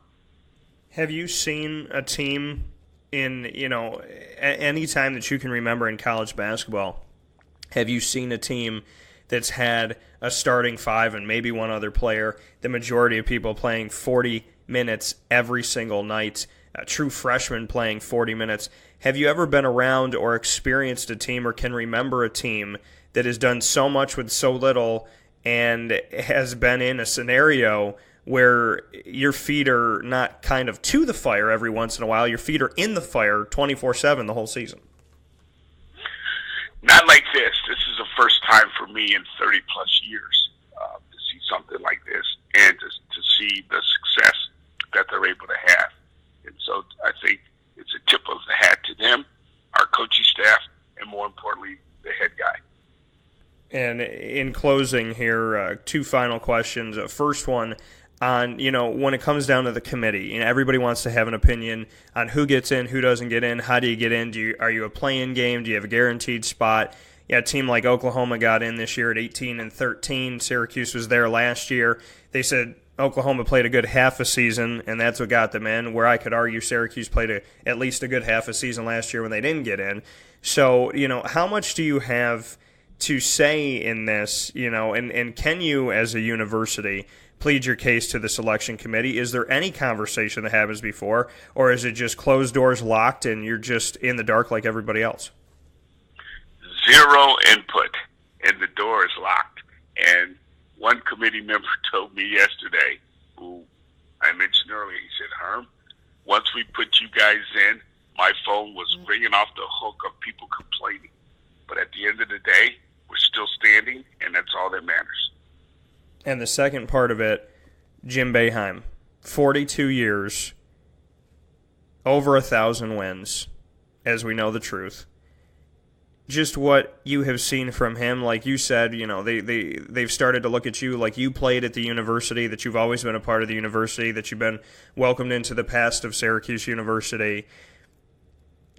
Have you seen a team in, any time that you can remember in college basketball, have you seen a team that's had a starting 5 and maybe one other player, the majority of people playing 40 minutes every single night, a true freshman playing 40 minutes? Have you ever been around or experienced a team or can remember a team that has done so much with so little and has been in a scenario where your feet are not kind of to the fire every once in a while, your feet are in the fire 24/7 the whole season? Not like this. This is the first time for me in 30-plus years to see something like this and to see the success that they're able to have. And so I think it's a tip of the hat to them, our coaching staff, and more importantly, the head guy. And in closing here, two final questions. First one on, when it comes down to the committee, everybody wants to have an opinion on who gets in, who doesn't get in, how do you get in, are you a play-in game, do you have a guaranteed spot? Yeah, a team like Oklahoma got in this year at 18-13. Syracuse was there last year. They said Oklahoma played a good half a season, and that's what got them in, where I could argue Syracuse played at least a good half a season last year when they didn't get in. So, how much do you have to say in this, and can you as a university plead your case to the selection committee? Is there any conversation that happens before, or is it just closed doors, locked, and you're just in the dark like everybody else? Zero input, and the door is locked. And one committee member told me yesterday, who I mentioned earlier, he said, Herm, once we put you guys in, my phone was ringing off the hook of people complaining. But at the end of the day, we're still standing, and that's all that matters. And the second part of it, Jim Boeheim, 42 years, over 1,000 wins, as we know the truth. Just what you have seen from him, like you said, they've started to look at you like you played at the university, that you've always been a part of the university, that you've been welcomed into the past of Syracuse University.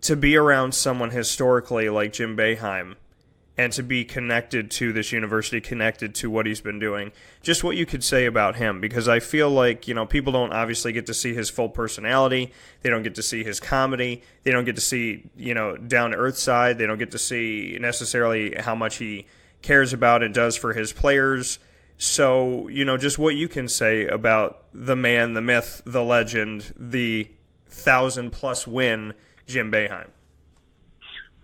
To be around someone historically like Jim Boeheim, and to be connected to this university, connected to what he's been doing, just what you could say about him, because I feel like, people don't obviously get to see his full personality, they don't get to see his comedy, they don't get to see, down-to-earth side, they don't get to see necessarily how much he cares about and does for his players. So, just what you can say about the man, the myth, the legend, the 1,000-plus win Jim Boeheim.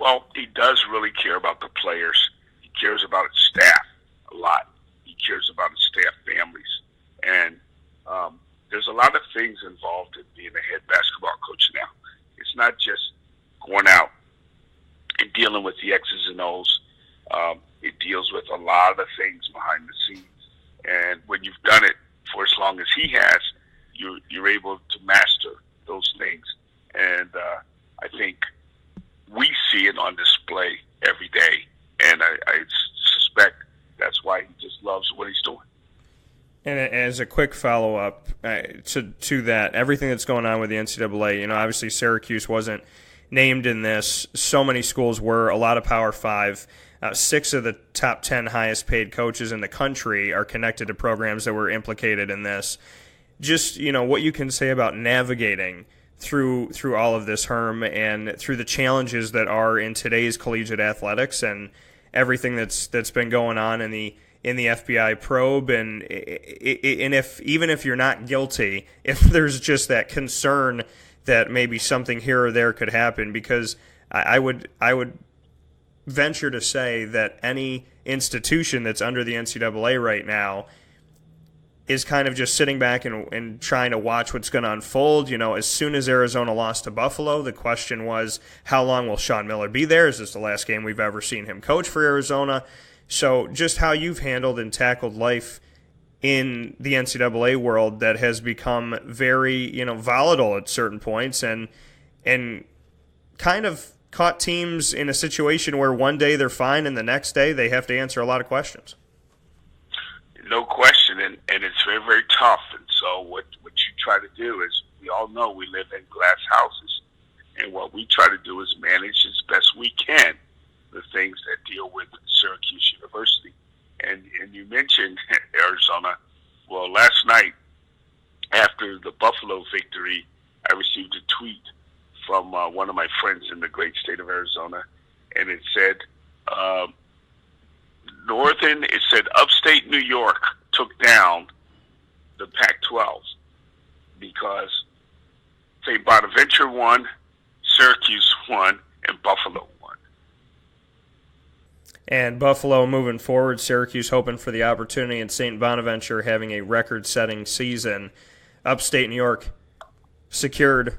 Well, he does really care about the players. He cares about his staff a lot. He cares about his staff families. And there's a lot of things involved in being a head basketball coach now. It's not just going out and dealing with the X's and O's. It deals with a lot of things behind the scenes. And when you've done it for as long as he has, you're able to master those things. And I think we see it on display every day, and I suspect that's why he just loves what he's doing. And as a quick follow-up to that, everything that's going on with the NCAA, obviously Syracuse wasn't named in this. So many schools were, a lot of Power 5. 6 of the top 10 highest-paid coaches in the country are connected to programs that were implicated in this. Just, what you can say about navigating through all of this, Herm, and through the challenges that are in today's collegiate athletics and everything that's been going on in the FBI probe, and even if you're not guilty, if there's just that concern that maybe something here or there could happen, because I would venture to say that any institution that's under the NCAA right now is kind of just sitting back and trying to watch what's going to unfold. As soon as Arizona lost to Buffalo, the question was, how long will Sean Miller be there? Is this the last game we've ever seen him coach for Arizona? So just how you've handled and tackled life in the NCAA world that has become very, volatile at certain points, and kind of caught teams in a situation where one day they're fine and the next day they have to answer a lot of questions. No question, and it's very, very tough. And so what you try to do is, we all know we live in glass houses, and what we try to do is manage as best we can the things that deal with Syracuse University. And you mentioned Arizona. Well, last night, after the Buffalo victory, I received a tweet from one of my friends in the great state of Arizona, and it said, it said upstate New York took down the Pac-12 because St. Bonaventure won, Syracuse won, and Buffalo won. And Buffalo moving forward, Syracuse hoping for the opportunity, and St. Bonaventure having a record-setting season. Upstate New York secured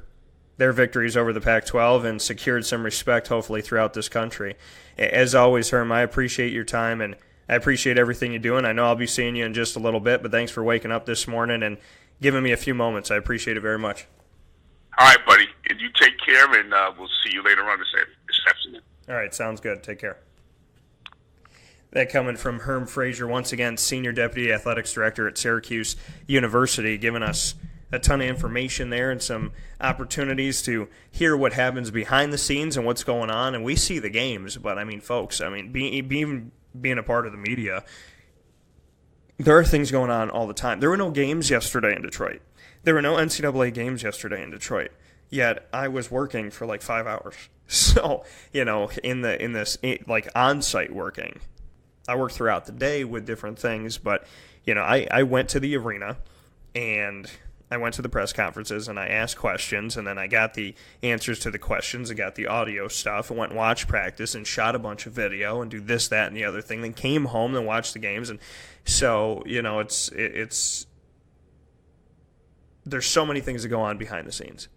their victories over the Pac-12 and secured some respect, hopefully, throughout this country. As always, Herm, I appreciate your time, and I appreciate everything you're doing. I know I'll be seeing you in just a little bit, but thanks for waking up this morning and giving me a few moments. I appreciate it very much. All right, buddy. And you take care, and we'll see you later on this afternoon. All right, sounds good. Take care. That coming from Herm Frazier, once again, Senior Deputy Athletics Director at Syracuse University, giving us a ton of information there and some opportunities to hear what happens behind the scenes and what's going on. And we see the games, but, folks, being a part of the media, there are things going on all the time. There were no games yesterday in Detroit. There were no NCAA games yesterday in Detroit. Yet I was working for like 5 hours. So, in this on-site working, I worked throughout the day with different things. But, I went to the arena and I went to the press conferences and I asked questions, and then I got the answers to the questions. I got the audio stuff. I went and watched practice and shot a bunch of video and do this, that, and the other thing. Then came home and watched the games. And so, it's there's so many things that go on behind the scenes.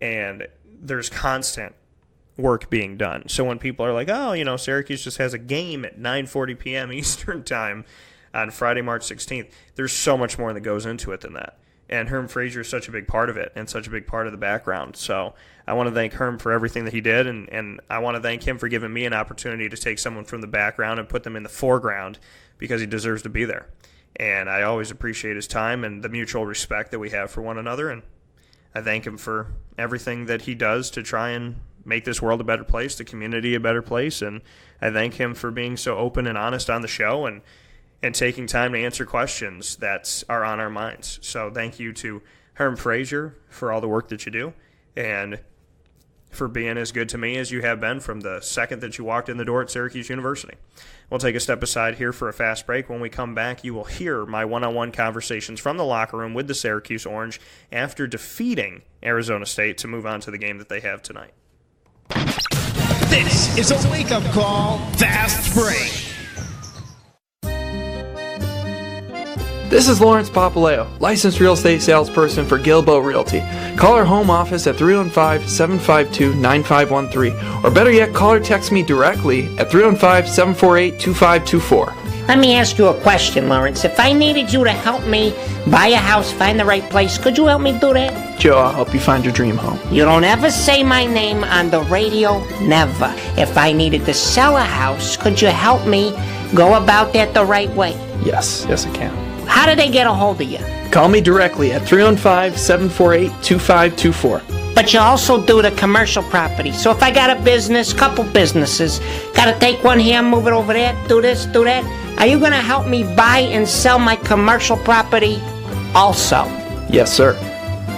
And there's constant work being done. So when people are like, Syracuse just has a game at 9:40 p.m. Eastern Time on Friday, March 16th, there's so much more that goes into it than that. And Herm Frazier is such a big part of it and such a big part of the background. So I want to thank Herm for everything that he did, and I want to thank him for giving me an opportunity to take someone from the background and put them in the foreground because he deserves to be there. And I always appreciate his time and the mutual respect that we have for one another, and I thank him for everything that he does to try and make this world a better place, the community a better place, and I thank him for being so open and honest on the show and taking time to answer questions that are on our minds. So thank you to Herm Frazier for all the work that you do and for being as good to me as you have been from the second that you walked in the door at Syracuse University. We'll take a step aside here for a fast break. When we come back, you will hear my one-on-one conversations from the locker room with the Syracuse Orange after defeating Arizona State to move on to the game that they have tonight. This is a wake-up call, Fast Break. This is Lawrence Papaleo, licensed real estate salesperson for Gilbo Realty. Call our home office at 315-752-9513, or better yet, call or text me directly at 315-748-2524. Let me ask you a question, Lawrence. If I needed you to help me buy a house, find the right place, could you help me do that? Joe, I'll help you find your dream home. You don't ever say my name on the radio, never. If I needed to sell a house, could you help me go about that the right way? Yes, I can. How do they get a hold of you? Call me directly at 315-748-2524. But you also do the commercial property. So if I got a business, couple businesses, got to take one here, move it over there, do this, do that, are you going to help me buy and sell my commercial property also? Yes, sir.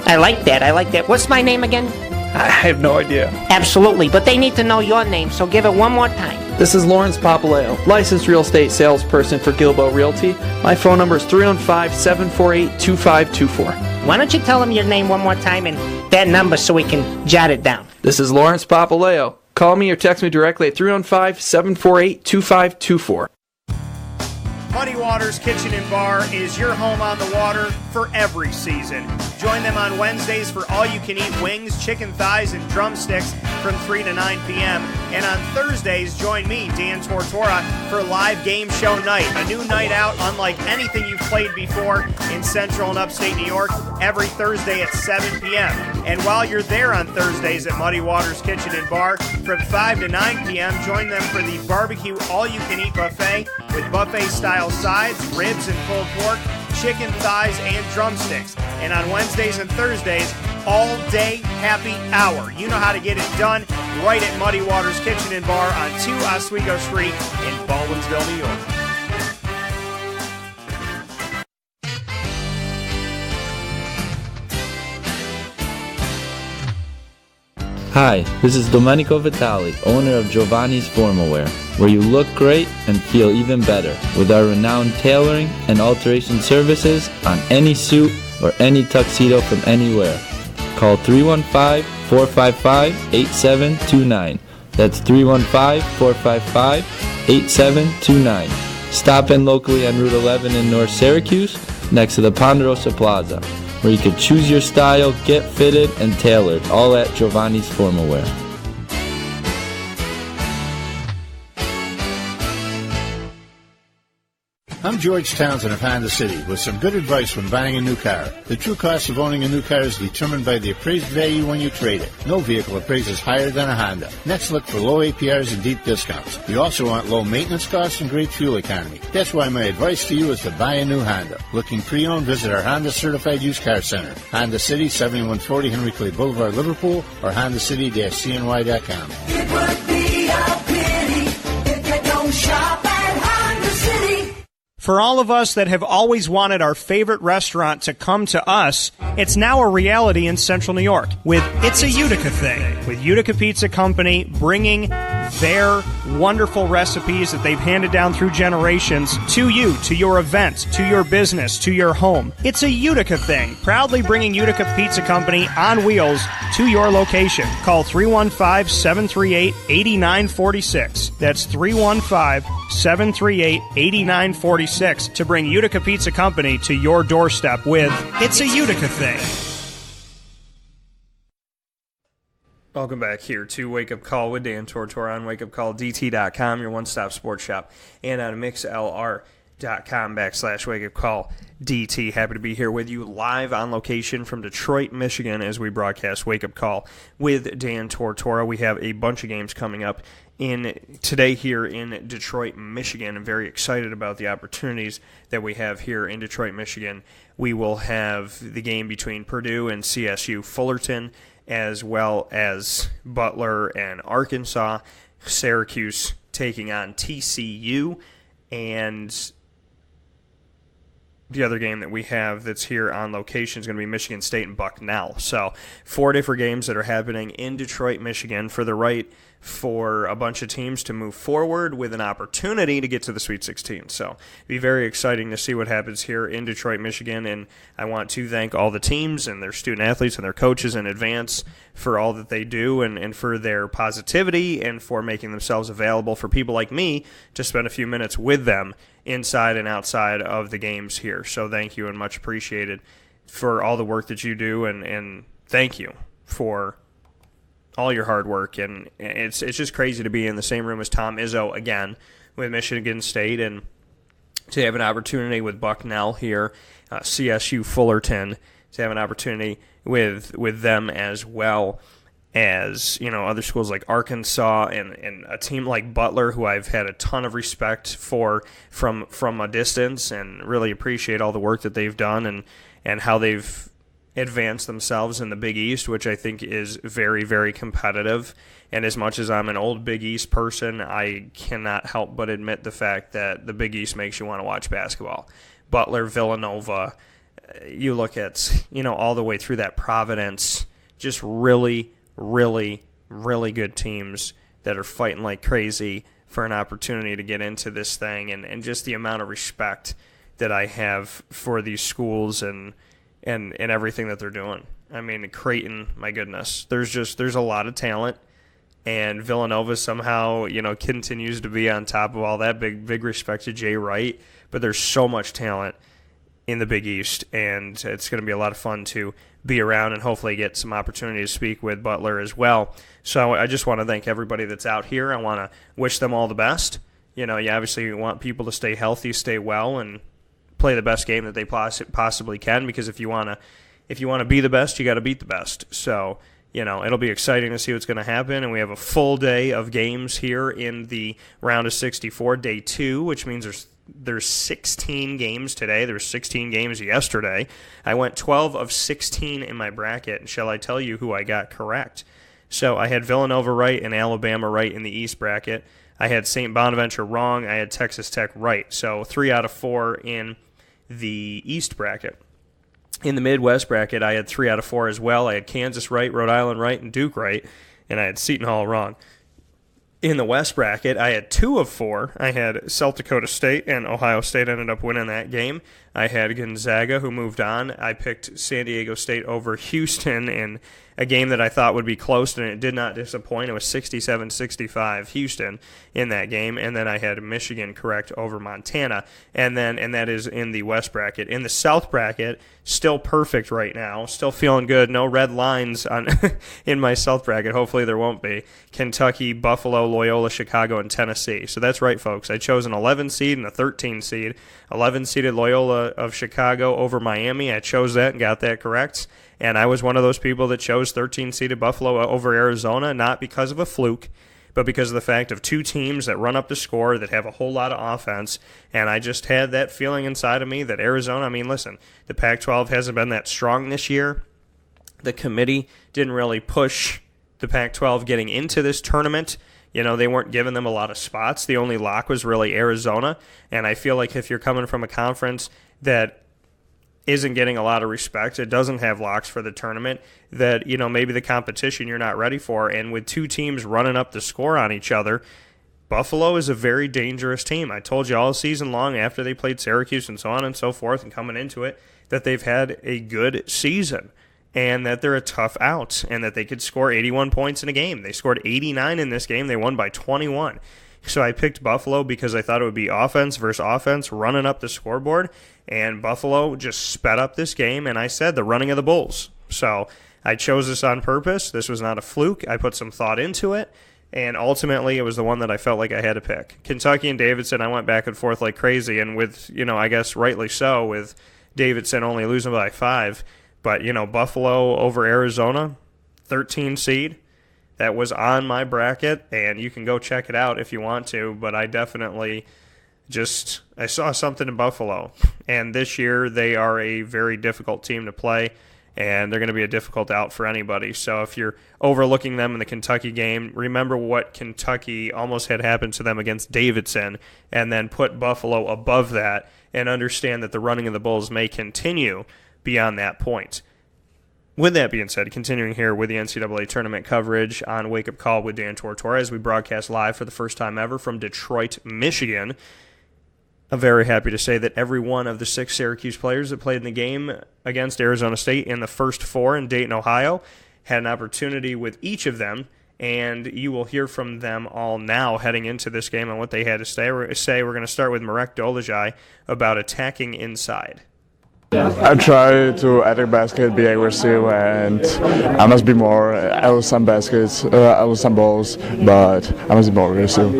I like that. What's my name again? I have no idea. Absolutely, but they need to know your name, so give it one more time. This is Lawrence Papaleo, licensed real estate salesperson for Gilbo Realty. My phone number is 315-748-2524. Why don't you tell them your name one more time and that number so we can jot it down? This is Lawrence Papaleo. Call me or text me directly at 315-748-2524. Muddy Waters Kitchen and Bar is your home on the water for every season. Join them on Wednesdays for all-you-can-eat wings, chicken thighs, and drumsticks from 3 to 9 p.m. And on Thursdays, join me, Dan Tortora, for live game show night, a new night out unlike anything you've played before in Central and Upstate New York, every Thursday at 7 p.m. And while you're there on Thursdays at Muddy Waters Kitchen and Bar, from 5 to 9 p.m., join them for the barbecue all-you-can-eat buffet with buffet-style sides, ribs and pulled pork, chicken thighs, and drumsticks. And on Wednesdays and Thursdays, all-day happy hour. You know how to get it done right at Muddy Waters Kitchen and Bar on 2 Oswego Street in Baldwinsville, New York. Hi, this is Domenico Vitali, owner of Giovanni's Formal Wear, where you look great and feel even better with our renowned tailoring and alteration services on any suit or any tuxedo from anywhere. Call 315-455-8729. That's 315-455-8729. Stop in locally on Route 11 in North Syracuse, next to the Ponderosa Plaza, where you can choose your style, get fitted, and tailored, all at Giovanni's Formal Wear. I'm George Townsend of Honda City with some good advice when buying a new car. The true cost of owning a new car is determined by the appraised value when you trade it. No vehicle appraises higher than a Honda. Next, look for low APRs and deep discounts. You also want low maintenance costs and great fuel economy. That's why my advice to you is to buy a new Honda. Looking pre-owned, visit our Honda Certified Used Car Center. Honda City, 7140 Henry Clay Boulevard, Liverpool, or HondaCity-CNY.com. It would be a pity if you don't shop at Honda City. For all of us that have always wanted our favorite restaurant to come to us, it's now a reality in Central New York with It's a Utica Thing, with Utica Pizza Company bringing their wonderful recipes that they've handed down through generations to you, to your event, to your business, to your home. It's a Utica Thing, proudly bringing Utica Pizza Company on wheels to your location. Call 315-738-8946. That's 315-738-8946 to bring Utica Pizza Company to your doorstep with It's a Utica Thing. Welcome back here to Wake Up Call with Dan Tortora on wakeupcalldt.com, your one-stop sports shop, and on mixlr.com/wakeupcalldt. Happy to be here with you live on location from Detroit, Michigan, as we broadcast Wake Up Call with Dan Tortora. We have a bunch of games coming up today here in Detroit, Michigan. I'm very excited about the opportunities that we have here in Detroit, Michigan. We will have the game between Purdue and CSU Fullerton, as well as Butler and Arkansas, Syracuse taking on TCU, and the other game that we have that's here on location is going to be Michigan State and Bucknell. So 4 different games that are happening in Detroit, Michigan for the right for a bunch of teams to move forward with an opportunity to get to the Sweet 16. So it'll be very exciting to see what happens here in Detroit, Michigan, and I want to thank all the teams and their student athletes and their coaches in advance for all that they do and for their positivity and for making themselves available for people like me to spend a few minutes with them inside and outside of the games here. So thank you and much appreciated for all the work that you do, and thank you for all your hard work. And it's just crazy to be in the same room as Tom Izzo again with Michigan State and to have an opportunity with Bucknell here, CSU Fullerton, to have an opportunity with them as well as, you know, other schools like Arkansas and a team like Butler, who I've had a ton of respect for from a distance, and really appreciate all the work that they've done and how they've advanced themselves in the Big East, which I think is very, very competitive. And as much as I'm an old Big East person, I cannot help but admit the fact that the Big East makes you want to watch basketball. Butler, Villanova, you look at, you know, all the way through that, Providence, just really, really, really good teams that are fighting like crazy for an opportunity to get into this thing, and just the amount of respect that I have for these schools and everything that they're doing. I mean, Creighton, my goodness, there's a lot of talent, and Villanova somehow, you know, continues to be on top of all that. Big respect to Jay Wright, but there's so much talent in the Big East, and it's going to be a lot of fun to be around and hopefully get some opportunity to speak with Butler as well. So I just want to thank everybody that's out here. I want to wish them all the best. You know, you obviously want people to stay healthy, stay well, and play the best game that they possibly can, because if you want to be the best, you got to beat the best. So, you know, it'll be exciting to see what's going to happen, and we have a full day of games here in the round of 64, day 2, which means there's 16 games today. There's 16 games yesterday. I went 12 of 16 in my bracket, and shall I tell you who I got correct? So I had Villanova right and Alabama right in the East bracket. I had St. Bonaventure wrong. I had Texas Tech right. So 3 out of 4 in the East bracket. In the Midwest bracket, I had 3 out of 4 as well. I had Kansas right, Rhode Island right, and Duke right, and I had Seton Hall wrong. In the West bracket, I had 2 of 4. I had South Dakota State, and Ohio State ended up winning that game. I had Gonzaga, who moved on. I picked San Diego State over Houston, and a game that I thought would be close, and it did not disappoint. It was 67-65 Houston in that game, and then I had Michigan correct over Montana, and that is in the West bracket. In the South bracket, still perfect right now, still feeling good. No red lines on in my South bracket. Hopefully there won't be. Kentucky, Buffalo, Loyola, Chicago, and Tennessee. So that's right, folks. I chose an 11 seed and a 13 seed. 11 seeded Loyola of Chicago over Miami. I chose that and got that correct. And I was one of those people that chose 13 seeded Buffalo over Arizona, not because of a fluke, but because of the fact of two teams that run up the score, that have a whole lot of offense. And I just had that feeling inside of me that Arizona, I mean, listen, the Pac-12 hasn't been that strong this year. The committee didn't really push the Pac-12 getting into this tournament. You know, they weren't giving them a lot of spots. The only lock was really Arizona. And I feel like if you're coming from a conference that isn't getting a lot of respect, it doesn't have locks for the tournament, that, you know, maybe the competition you're not ready for. And with two teams running up the score on each other, Buffalo is a very dangerous team. I told you all season long after they played Syracuse and so on and so forth and coming into it that they've had a good season and that they're a tough out and that they could score 81 points in a game. They scored 89 in this game. They won by 21. So I picked Buffalo because I thought it would be offense versus offense running up the scoreboard, and Buffalo just sped up this game, and I said the running of the Bulls. So I chose this on purpose. This was not a fluke. I put some thought into it, and ultimately it was the one that I felt like I had to pick. Kentucky and Davidson, I went back and forth like crazy, and with, you know, I guess rightly so, with Davidson only losing by 5. But, you know, Buffalo over Arizona, 13 seed. That was on my bracket, and you can go check it out if you want to, but I definitely I saw something in Buffalo. And this year they are a very difficult team to play, and they're going to be a difficult out for anybody. So if you're overlooking them in the Kentucky game, remember what Kentucky almost had happened to them against Davidson, and then put Buffalo above that and understand that the running of the Bulls may continue beyond that point. With that being said, continuing here with the NCAA tournament coverage on Wake Up Call with Dan Tortora as we broadcast live for the first time ever from Detroit, Michigan. I'm very happy to say that every one of the 6 Syracuse players that played in the game against Arizona State in the first 4 in Dayton, Ohio, had an opportunity with each of them, and you will hear from them all now heading into this game on what they had to say. We're going to start with Marek Dolezaj about attacking inside. I try to attack basket, be aggressive, and I must be more. I lose some baskets, I lose some balls, but I must be more aggressive.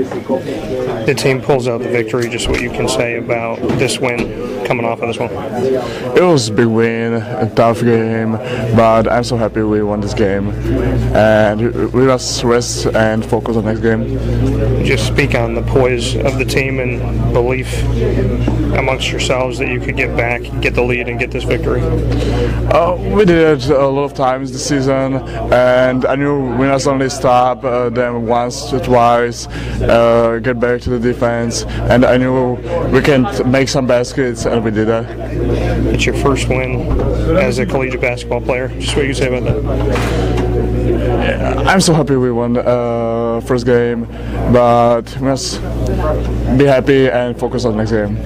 The team pulls out the victory. Just what you can say about this win, coming off of this one. It was a big win, a tough game, but I'm so happy we won this game, and we must rest and focus on next game. Just speak on the poise of the team and belief amongst yourselves that you could get back, get the lead, and get this victory. We did it a lot of times this season, and I knew we must only stop them once or twice, get back to the defense, and I knew we can make some baskets, and we did that. It's your first win as a collegiate basketball player. Just what you say about that? I'm so happy we won first game, but we must be happy and focus on the next game.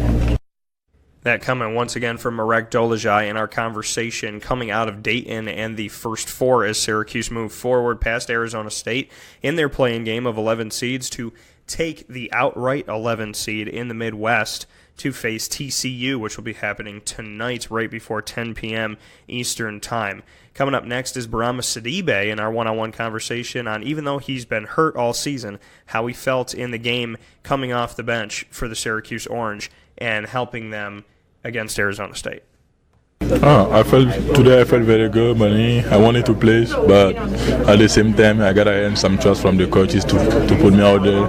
That coming once again from Marek Dolezaj in our conversation coming out of Dayton and the first 4 as Syracuse moved forward past Arizona State in their playing game of 11 seeds to take the outright 11 seed in the Midwest to face TCU, which will be happening tonight right before 10 p.m. Eastern Time. Coming up next is Bourama Sidibe in our one-on-one conversation on, even though he's been hurt all season, how he felt in the game coming off the bench for the Syracuse Orange and helping them against Arizona State. I felt very good, but I wanted to play, but at the same time I gotta earn some trust from the coaches to put me out there,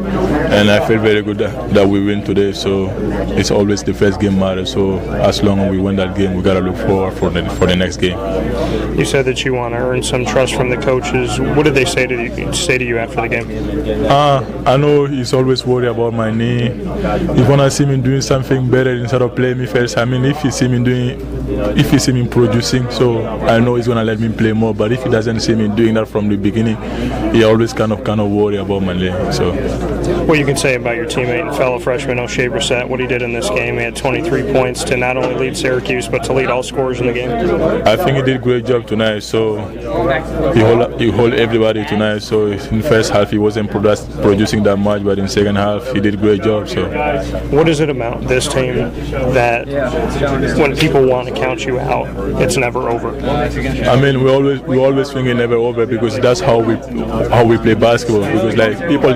and I feel very good that we win today. So it's always the first game matters. So as long as we win that game, we gotta look forward for the next game. You said that you want to earn some trust from the coaches. What did they say to you after the game? I know he's always worried about my knee. He wanna see me doing something better instead of playing me first. I mean, if he see me doing if he see me producing, so I know he's gonna let me play more. But if he doesn't see me doing that from the beginning, he always kind of worry about my leg. So, what you can say about your teammate and fellow freshman Oshae Brissett, what he did in this game? He had 23 points to not only lead Syracuse but to lead all scorers in the game. I think he did a great job tonight. So he hold everybody tonight. So in the first half he wasn't producing that much, but in the second half he did a great job. So, what is it about this team that when people want to count you out, it's never over? I mean, we always think it's never over because that's how we play basketball. Because like people,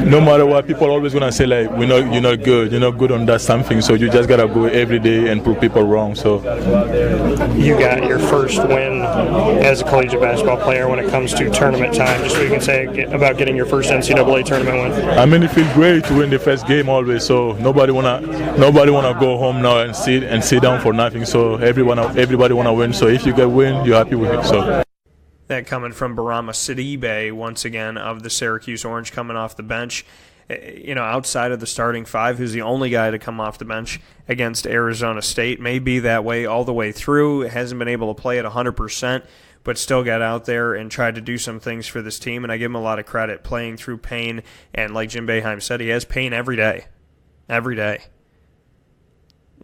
no matter what, people always gonna say like, you're not good on that something. So you just gotta go every day and prove people wrong. So you got your first win as a collegiate basketball player when it comes to tournament time. Just what you can say about getting your first NCAA tournament win. I mean, it feels great to win the first game always. So nobody wanna go home now and sit down for nothing. So everybody wanna win. So if you get win, you're happy with it. So. That coming from Bourama Sidibe, once again, of the Syracuse Orange, coming off the bench. Outside of the starting five, who's the only guy to come off the bench against Arizona State. May be that way all the way through. Hasn't been able to play at 100%, but still got out there and tried to do some things for this team, and I give him a lot of credit, playing through pain. And like Jim Boeheim said, he has pain every day. Every day.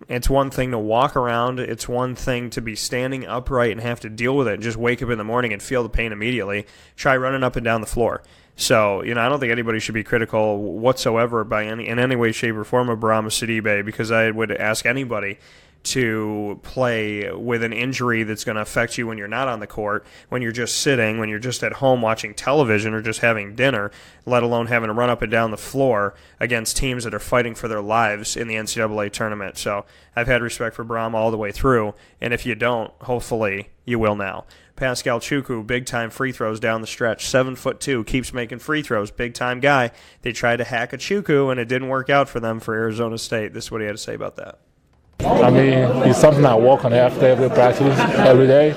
It's one thing to walk around. It's one thing to be standing upright and have to deal with it and just wake up in the morning and feel the pain immediately. Try running up and down the floor. So, I don't think anybody should be critical whatsoever in any way, shape, or form of Bourama Sidibe, because I would ask anybody to play with an injury that's going to affect you when you're not on the court, when you're just sitting, when you're just at home watching television or just having dinner, let alone having to run up and down the floor against teams that are fighting for their lives in the NCAA tournament. So I've had respect for Bourama all the way through, and if you don't, hopefully you will now. Paschal Chukwu, big-time free throws down the stretch. 7'2", keeps making free throws. Big-time guy. They tried to hack a Chukwu, and it didn't work out for them for Arizona State. This is what he had to say about that. I mean, it's something I work on after every practice, every day.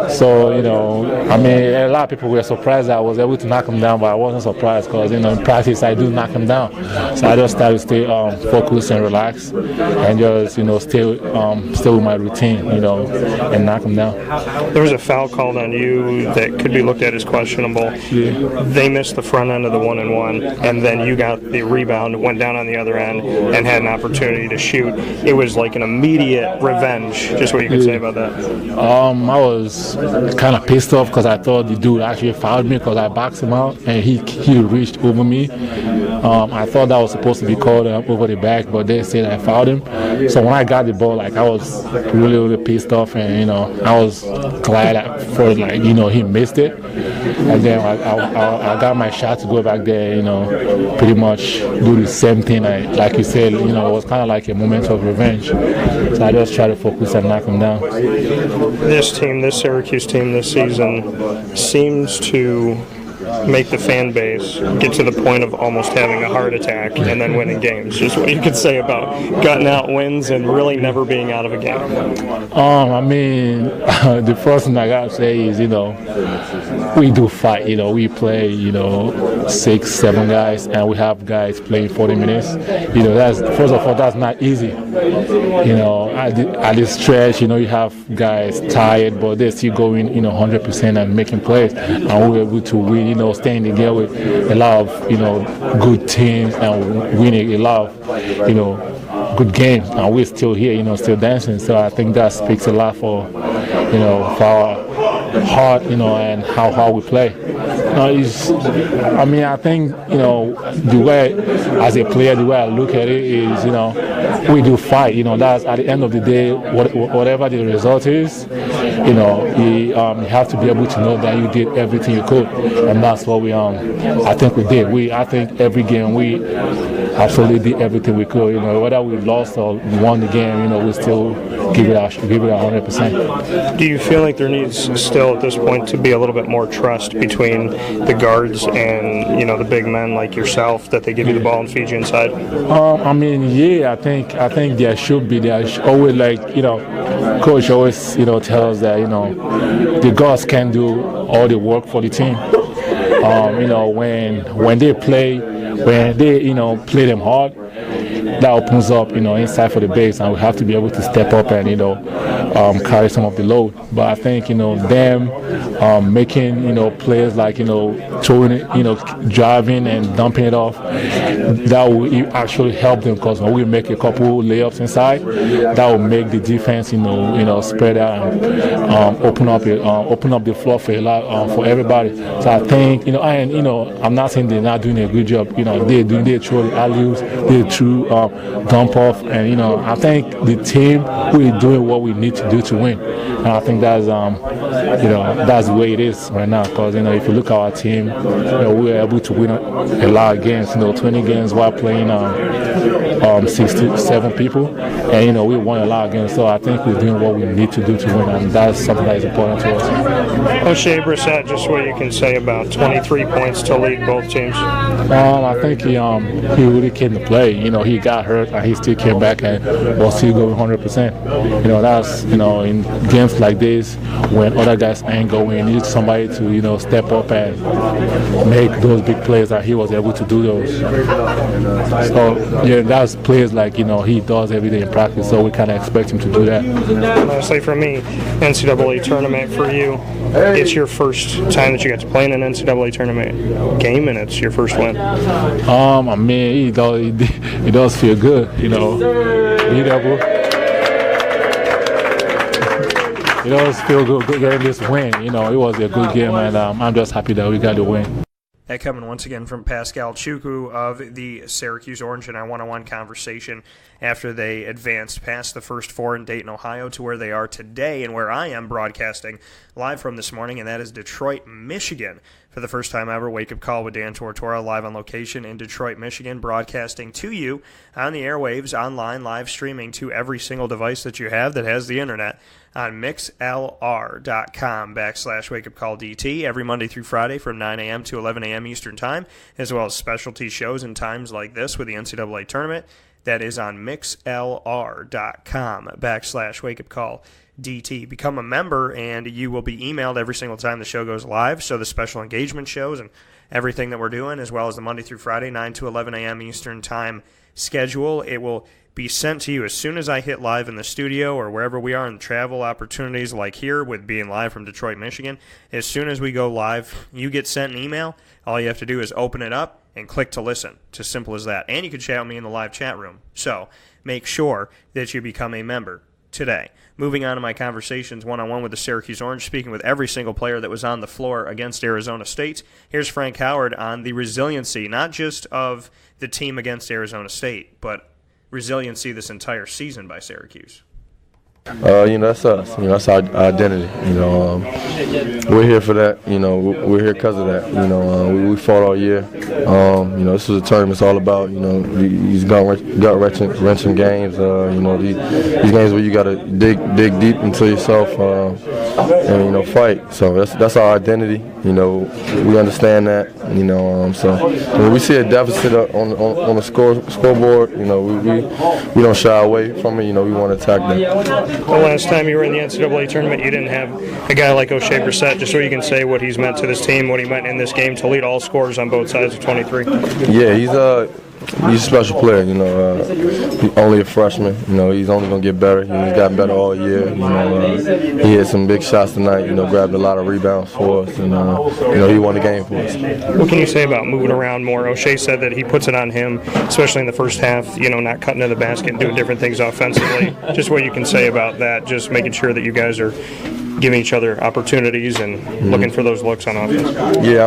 So, I mean, a lot of people were surprised that I was able to knock him down, but I wasn't surprised because, in practice I do knock him down. So I just started to stay focused and relaxed and just, stay with my routine, and knock him down. There was a foul called on you that could be looked at as questionable. Yeah. They missed the front end of the 1-and-1, and then you got the rebound, went down on the other end, and had an opportunity to shoot. It was like an immediate revenge. Just what you could say about that. I was kind of pissed off because I thought the dude actually fouled me because I boxed him out and he reached over me. I thought that was supposed to be called over the back, but they said I fouled him. So when I got the ball, I was really, really pissed off, and I was glad at first, he missed it, and then I got my shot to go back there, pretty much do the same thing. Like you said, it was kind of like a moment of revenge. So I just try to focus and knock him down. This Syracuse team this season seems to make the fan base get to the point of almost having a heart attack and then winning games. Just what you could say about gutting out wins and really never being out of a game. I mean, the first thing I gotta say is, we do fight. We play, 6, 7 guys, and we have guys playing 40 minutes. That's first of all, that's not easy. At this stretch, you have guys tired, but they're still going, 100% and making plays, and we're able to win. Staying together with a lot of, good teams and winning a lot of, good games. And we're still here, still dancing. So I think that speaks a lot for our heart, and how we play. I think, the way, as a player, the way I look at it is, we do fight. That's at the end of the day, whatever the result is, you have to be able to know that you did everything you could, and that's what I think we did. I think every game we absolutely did everything we could. Whether we lost or won the game, we still give it 100%. Do you feel like there needs still at this point to be a little bit more trust between the guards and the big men like yourself, that they give you the ball and feed you inside? I think there should be. There's always coach always tells us that the guards can do all the work for the team. When they play them hard, that opens up inside for the base, and we have to be able to step up and carry some of the load. But I think, them making, players like, throwing it, driving and dumping it off, that will actually help them, because when we make a couple layups inside, that will make the defense, spread out and open up the floor for a lot, for everybody. So I think, I'm not saying they're not doing a good job. They throw the alley-oops, they throw dump off, and I think the team will be doing what we need to do to win. And I think that's that's the way it is right now. Because if you look at our team, we were able to win a lot of games. 20 games while playing 6 to 7 people, and we won a lot of games. So I think we're doing what we need to do to win, and that's something that is important to us. Oshae Brissett, just what you can say about 23 points to lead both teams. I think he really came to play. He got hurt and he still came back and was still going 100%. That's in games like this when other guys ain't going, you need somebody to step up and make those big plays, and he was able to do those. So that's plays like he does every day in practice. So we kind of expect him to do that. Lastly, for me, NCAA tournament for you. It's your first time that you got to play in an NCAA tournament game, and it's your first win. I mean, it does feel good, It does feel good getting this win. It was a good game, and I'm just happy that we got the win. That coming once again from Paschal Chukwu of the Syracuse Orange in our one-on-one conversation after they advanced past the first four in Dayton, Ohio, to where they are today and where I am broadcasting live from this morning, and that is Detroit, Michigan. For the first time ever, Wake Up Call with Dan Tortora live on location in Detroit, Michigan, broadcasting to you on the airwaves, online, live streaming to every single device that you have that has the internet on mixlr.com/wakeupcalldt every Monday through Friday from 9 a.m. to 11 a.m. Eastern Time, as well as specialty shows and times like this with the NCAA tournament. That is on mixlr.com/wakeupcalldt. Become a member, and you will be emailed every single time the show goes live. So the special engagement shows and everything that we're doing, as well as the Monday through Friday, 9 to 11 a.m. Eastern Time schedule, it will be sent to you as soon as I hit live in the studio or wherever we are in travel opportunities like here with being live from Detroit, Michigan. As soon as we go live, you get sent an email. All you have to do is open it up and click to listen. It's as simple as that. And you can chat with me in the live chat room. So make sure that you become a member today. Moving on to my conversations one-on-one with the Syracuse Orange, speaking with every single player that was on the floor against Arizona State. Here's Frank Howard on the resiliency, not just of the team against Arizona State, but resiliency this entire season by Syracuse. That's us. That's our identity. We're here for that. We're here because of that. We fought all year. This was a tournament. It's all about these gut-wrenching games. These games where you got to dig deep into yourself and fight. So that's our identity. We understand that. So when we see a deficit on the scoreboard, we don't shy away from it. We want to attack that. The last time you were in the NCAA tournament, you didn't have a guy like Oshae Brissett, just so you can say what he's meant to this team, what he meant in this game to lead all scorers on both sides of 23. Yeah, he's a special player. He's only a freshman. He's only gonna get better. He's gotten better all year. He had some big shots tonight. Grabbed a lot of rebounds for us, and he won the game for us. What can you say about moving around more? Oshae said that he puts it on him, especially in the first half. Not cutting to the basket and doing different things offensively. Just what you can say about that. Just making sure that you guys are giving each other opportunities and looking for those looks on offense. Yeah,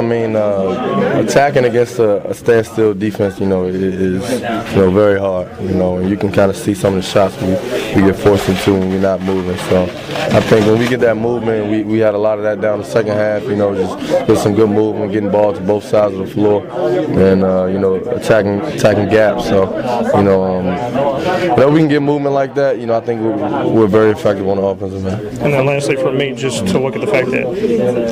attacking against a standstill defense, is very hard. And you can kind of see some of the shots we get forced into when we're not moving. So I think when we get that movement, we had a lot of that down the second half. Just get some good movement, getting balls to both sides of the floor, and attacking gaps. So whenever we can get movement like that, I think we're very effective on the offensive end. And then lastly, for me, just to look at the fact that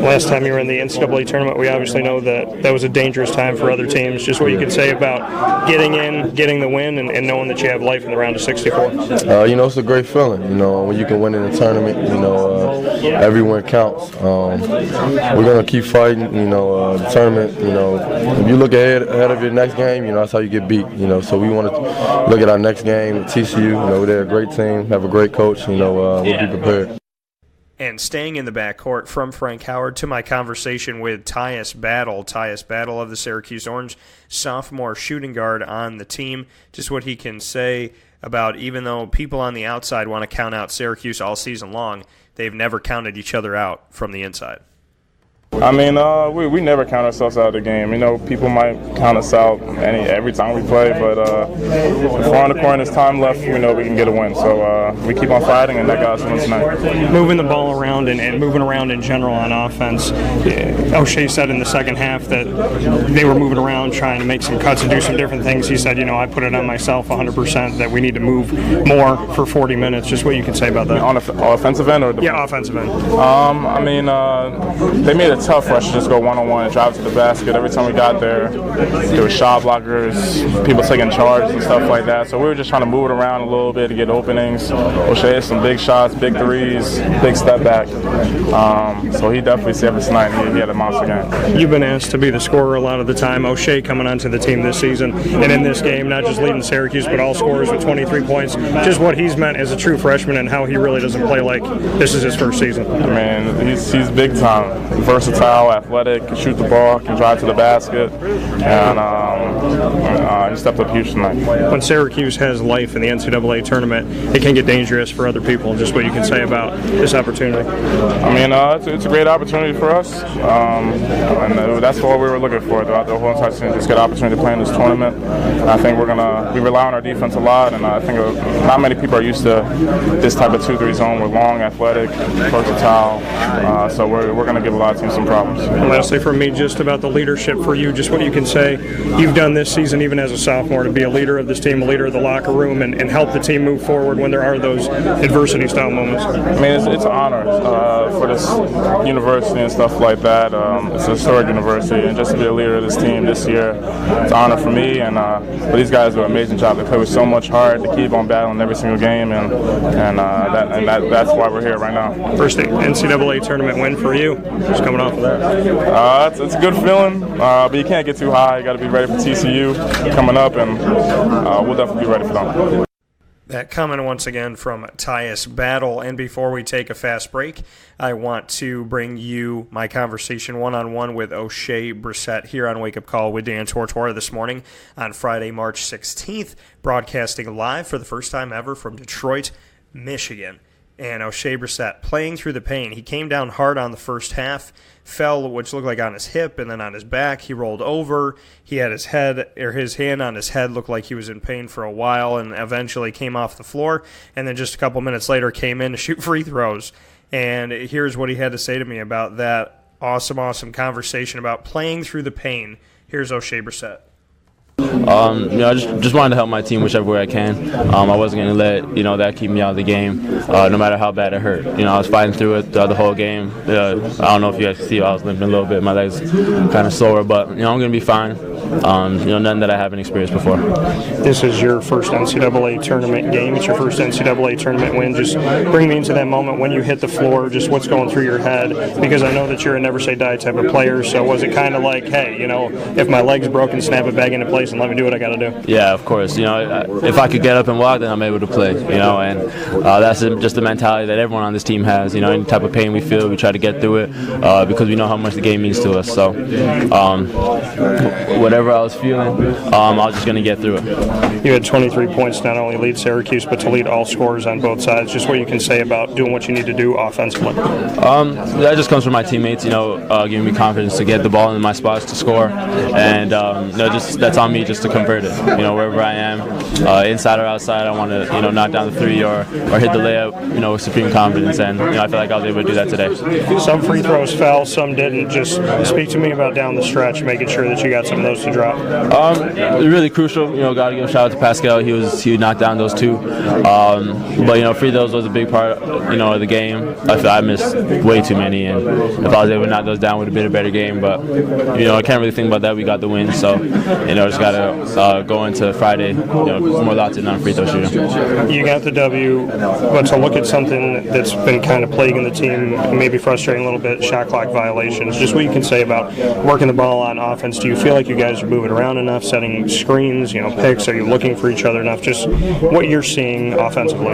last time you were in the NCAA tournament, we obviously know that was a dangerous time for other teams. Just what you could say about getting in, getting the win, and knowing that you have life in the round of 64. It's a great feeling. When you can win in a tournament, every win counts. We're gonna keep fighting. The tournament. If you look ahead of your next game, that's how you get beat. So we want to look at our next game. game at TCU. You know, they're a great team, have a great coach. You know, we'll be prepared. And staying in the backcourt from Frank Howard to my conversation with Tyus Battle. Tyus Battle of the Syracuse Orange, sophomore shooting guard on the team. Just what he can say about, even though people on the outside want to count out Syracuse all season long, they've never counted each other out from the inside. I mean, we never count ourselves out of the game. You know, people might count us out every time we play, but if we're on the court and there's time left, we know we can get a win. So we keep on fighting, and that got us win tonight. Moving the ball around and moving around in general on offense, Oshae said in the second half that they were moving around trying to make some cuts and do some different things. He said, you know, I put it on myself 100% that we need to move more for 40 minutes. Just what you can say about that. On the offensive end? Or yeah, offensive end. I mean, they made it tough for us to just go one-on-one and drive to the basket. Every time we got there were shot blockers, people taking charge and stuff like that. So we were just trying to move it around a little bit to get openings. Oshae had some big shots, big threes, big step back. So he definitely saved us tonight. He had a monster game. You've been asked to be the scorer a lot of the time. Oshae coming onto the team this season and in this game, not just leading Syracuse, but all scorers with 23 points. Just what he's meant as a true freshman and how he really doesn't play like this is his first season. I mean, he's big time, versatile, athletic, can shoot the ball, can drive to the basket, and he stepped up huge tonight. When Syracuse has life in the NCAA tournament, it can get dangerous for other people. Just what you can say about this opportunity. I mean, it's a great opportunity for us, and that's what we were looking for throughout the whole entire season, just get an opportunity to play in this tournament. And I think we rely on our defense a lot, and I think not many people are used to this type of 2-3 zone. We're long, athletic, versatile, so we're going to give a lot of teams some problems. And lastly from me, just about the leadership for you, just what you can say you've done this season, even as a sophomore, to be a leader of this team, a leader of the locker room, and help the team move forward when there are those adversity-style moments. I mean, it's an honor for this university and stuff like that. It's a historic university, and just to be a leader of this team this year, it's an honor for me, and but these guys do an amazing job. They play with so much heart to keep on battling every single game, and that's why we're here right now. First NCAA tournament win for you, just coming off of that. It's a good feeling, but you can't get too high. You got to be ready for TCU coming up, and we'll definitely be ready for them. That comment once again from Tyus Battle. And before we take a fast break, I want to bring you my conversation one-on-one with Oshae Brissett here on Wake Up Call with Dan Tortora this morning on Friday, March 16th, broadcasting live for the first time ever from Detroit, Michigan. And Oshae Brissett playing through the pain. He came down hard on the first half, fell, which looked like on his hip, and then on his back. He rolled over. He had his hand on his head, looked like he was in pain for a while, and eventually came off the floor. And then just a couple minutes later came in to shoot free throws. And here's what he had to say to me about that awesome conversation about playing through the pain. Here's Oshae Brissett. I just wanted to help my team whichever way I can. I wasn't going to let that keep me out of the game, no matter how bad it hurt. I was fighting through it the whole game. I don't know if you guys can see, I was limping a little bit. My legs kind of sore, but I'm going to be fine. Nothing that I haven't experienced before. This is your first NCAA tournament game. It's your first NCAA tournament win. Just bring me into that moment when you hit the floor, just what's going through your head, because I know that you're a never-say-die type of player, so was it kind of like, hey, if my leg's broken, snap it back into place and let me do what I got to do? Yeah, of course. If I could get up and walk, then I'm able to play, and that's just the mentality that everyone on this team has. Any type of pain we feel, we try to get through it because we know how much the game means to us. So whatever I was feeling, I was just going to get through it. You had 23 points, not only lead Syracuse, but to lead all scorers on both sides. Just what you can say about doing what you need to do offensively. That just comes from my teammates, giving me confidence to get the ball in my spots to score, and that's on me just to convert it. Wherever I am, inside or outside, I want to knock down the three or hit the layup, with supreme confidence, and I feel like I was able to do that today. Some free throws fell, some didn't. Just speak to me about down the stretch, making sure that you got some of those to drop. Really crucial. Got to give a shout out to Paschal. He knocked down those two. But free throws was a big part, of the game. I missed way too many, and if I was able to knock those down, it would have been a better game. But I can't really think about that. We got the win, so just got to go into Friday, more locked in on free throw shooting. You got the W, but to look at something that's been kind of plaguing the team, maybe frustrating a little bit, shot clock violations. Just what you can say about working the ball on offense. Do you feel like you guys guys are moving around enough, setting screens, picks? Are you looking for each other enough? Just what you're seeing offensively.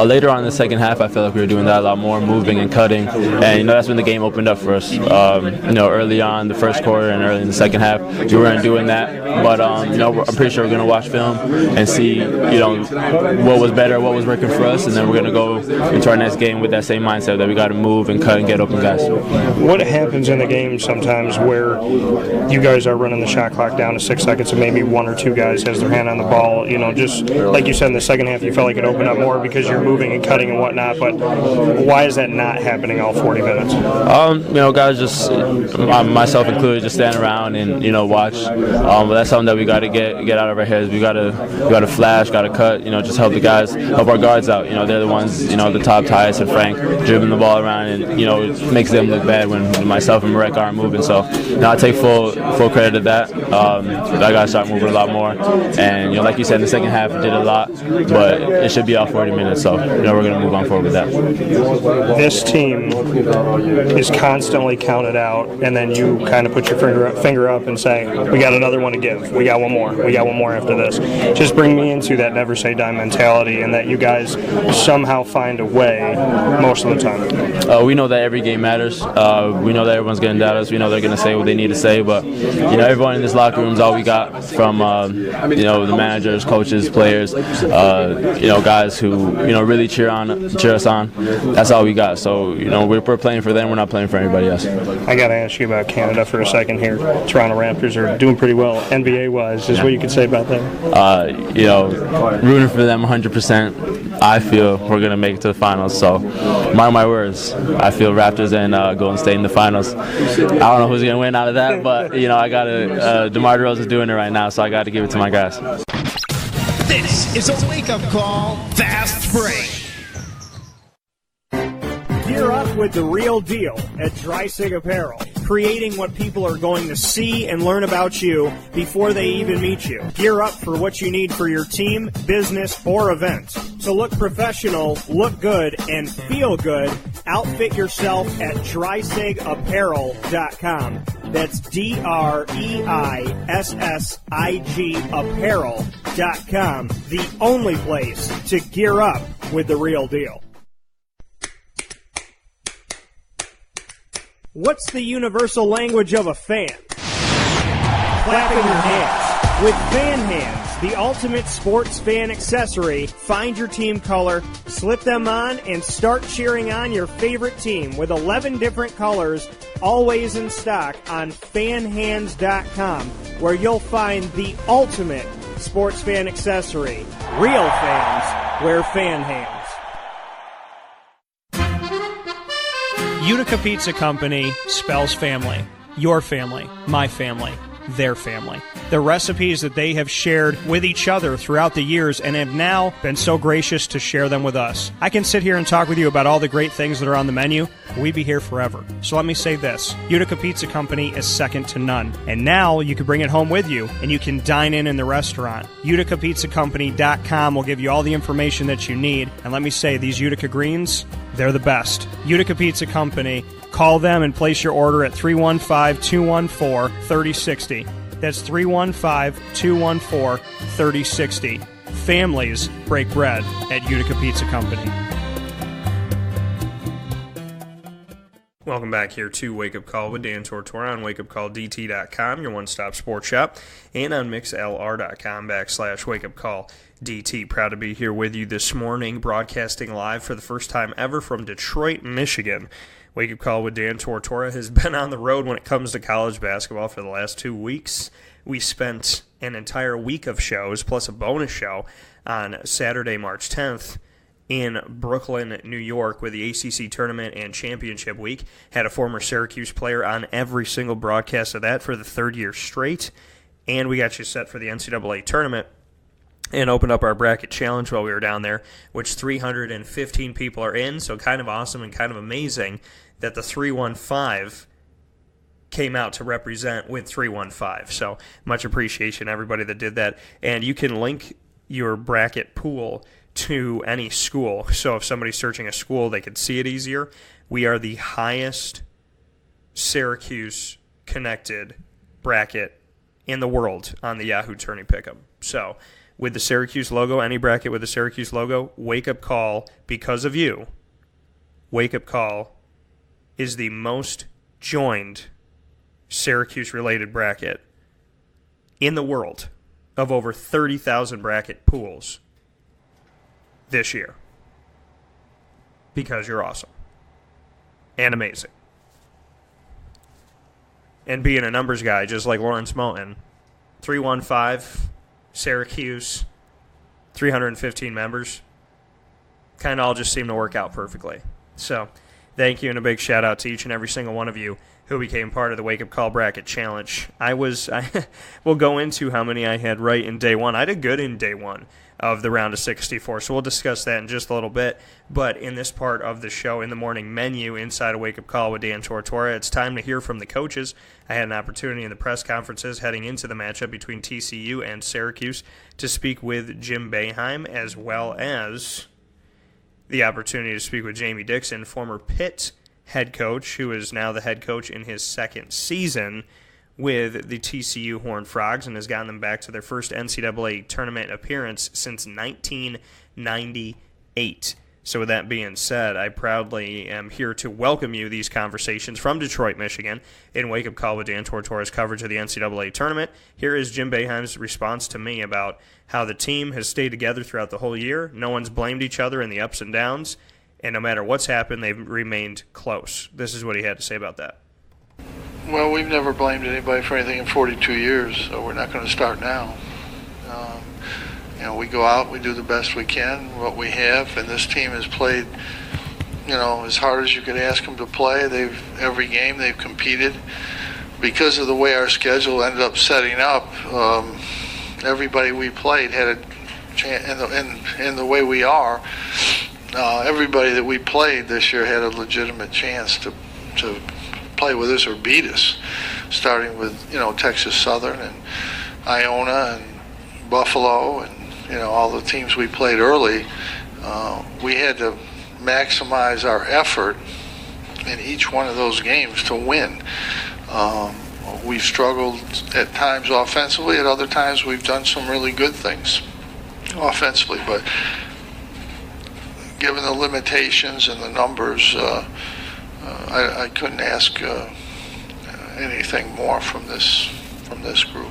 Later on in the second half, I feel like we were doing that a lot more, moving and cutting, and that's when the game opened up for us. Early on the first quarter and early in the second half, we weren't doing that, but I'm pretty sure we're going to watch film and see what was better, what was working for us, and then we're going to go into our next game with that same mindset that we got to move and cut and get open guys. What happens in the game sometimes where you guys are running the shot clock down to 6 seconds and maybe one or two guys has their hand on the ball? Just like you said in the second half, you felt like it opened up more because you're moving and cutting and whatnot, but why is that not happening all 40 minutes? Guys just, myself included, just stand around and watch. But that's something that we got to get out of our heads. We got to flash, got to cut. Just help the guys, help our guards out. They're the ones, the top Tyus and Frank dribbling the ball around, and it makes them look bad when myself and Marek aren't moving. So I take full credit of that. I got to start moving a lot more, and like you said, in the second half, it did a lot, but it should be all 40 minutes. So we're going to move on forward with that. This team is constantly counted out, and then you kind of put your finger up and say, we got another one to give. We got one more. We got one more after this. Just bring me into that never say die mentality, and that you guys somehow find a way most of the time. We know that every game matters. We know that everyone's going to doubt us. We know they're going to say what they need to say, but everyone in this locker room is all we got, from the managers, coaches, players, guys who really cheer us on. That's all we got. So we're playing for them. We're not playing for anybody else. I got to ask you about Canada for a second here. Toronto Raptors are doing pretty well NBA-wise. Is what you could say about that? Rooting for them 100%. I feel we're going to make it to the finals. So, mark my words. I feel Raptors and Golden State in the finals. I don't know who's going to win out of that, but, I got to DeMar DeRozan's doing it right now, so I got to give it to my guys. This is a wake-up call, fast break. Gear up with the real deal at Dreisig Apparel, creating what people are going to see and learn about you before they even meet you. Gear up for what you need for your team, business, or event. To look professional, look good, and feel good, outfit yourself at DreisigApparel.com. That's DREISSIG Apparel.com. The only place to gear up with the real deal. What's the universal language of a fan? Clapping your hands. With Fan Hands, the ultimate sports fan accessory, find your team color, slip them on, and start cheering on your favorite team with 11 different colors, always in stock on fanhands.com, where you'll find the ultimate sports fan accessory. Real fans wear Fan Hands. Utica Pizza Company spells family. Your family, my family, their family. The recipes that they have shared with each other throughout the years and have now been so gracious to share them with us. I can sit here and talk with you about all the great things that are on the menu. We'd be here forever. So let me say this. Utica Pizza Company is second to none. And now you can bring it home with you and you can dine in the restaurant. UticaPizzaCompany.com will give you all the information that you need. And let me say, these Utica greens, they're the best. Utica Pizza Company. Call them and place your order at 315-214-3060. That's 315-214-3060. Families break bread at Utica Pizza Company. Welcome back here to Wake Up Call with Dan Tortora on wakeupcalldt.com, your one-stop sports shop, and on mixlr.com/wakeupcalldt. Proud to be here with you this morning, broadcasting live for the first time ever from Detroit, Michigan. Wake Up Call with Dan Tortora has been on the road when it comes to college basketball for the last 2 weeks. We spent an entire week of shows, plus a bonus show, on Saturday, March 10th, in Brooklyn, New York, with the ACC Tournament and Championship Week. Had a former Syracuse player on every single broadcast of that for the third year straight. And we got you set for the NCAA Tournament and opened up our bracket challenge while we were down there, which 315 people are in, so kind of awesome and kind of amazing that the 315 came out to represent with 315. So much appreciation, everybody that did that. And you can link your bracket pool to any school. So if somebody's searching a school, they could see it easier. We are the highest Syracuse-connected bracket in the world on the Yahoo Tourney Pick'em. So, with the Syracuse logo, any bracket with the Syracuse logo, Wake Up Call, because of you, Wake Up Call is the most joined Syracuse-related bracket in the world of over 30,000 bracket pools this year. Because you're awesome. And amazing. And being a numbers guy, just like Lawrence Moten, 315, Syracuse, 315 members, kind of all just seem to work out perfectly. So, thank you, and a big shout out to each and every single one of you who became part of the Wake Up Call Bracket Challenge. We'll go into how many I had right in day one. I did good in day one of the round of 64, so we'll discuss that in just a little bit. But in this part of the show, in the morning menu inside a Wake Up Call with Dan Tortora, it's time to hear from the coaches. I had an opportunity in the press conferences heading into the matchup between TCU and Syracuse to speak with Jim Boeheim, as well as the opportunity to speak with Jamie Dixon, former Pitt head coach, who is now the head coach in his second season with the TCU Horned Frogs and has gotten them back to their first NCAA tournament appearance since 1998. So with that being said, I proudly am here to welcome you these conversations from Detroit, Michigan, in Wake Up Call with Dan Tortora's coverage of the NCAA tournament. Here is Jim Boeheim's response to me about how the team has stayed together throughout the whole year. No one's blamed each other in the ups and downs, and no matter what's happened, they've remained close. This is what he had to say about that. Well, we've never blamed anybody for anything in 42 years, so we're not going to start now. We go out, we do the best we can, what we have, and this team has played, as hard as you could ask them to play. Every game they've competed. Because of the way our schedule ended up setting up, everybody we played had a chance, and the way we are, everybody that we played this year had a legitimate chance to play with us or beat us, starting with Texas Southern and Iona and Buffalo and all the teams we played early. We had to maximize our effort in each one of those games to win. We've struggled at times offensively, at other times we've done some really good things offensively, but given the limitations and the numbers, I couldn't ask anything more from this group.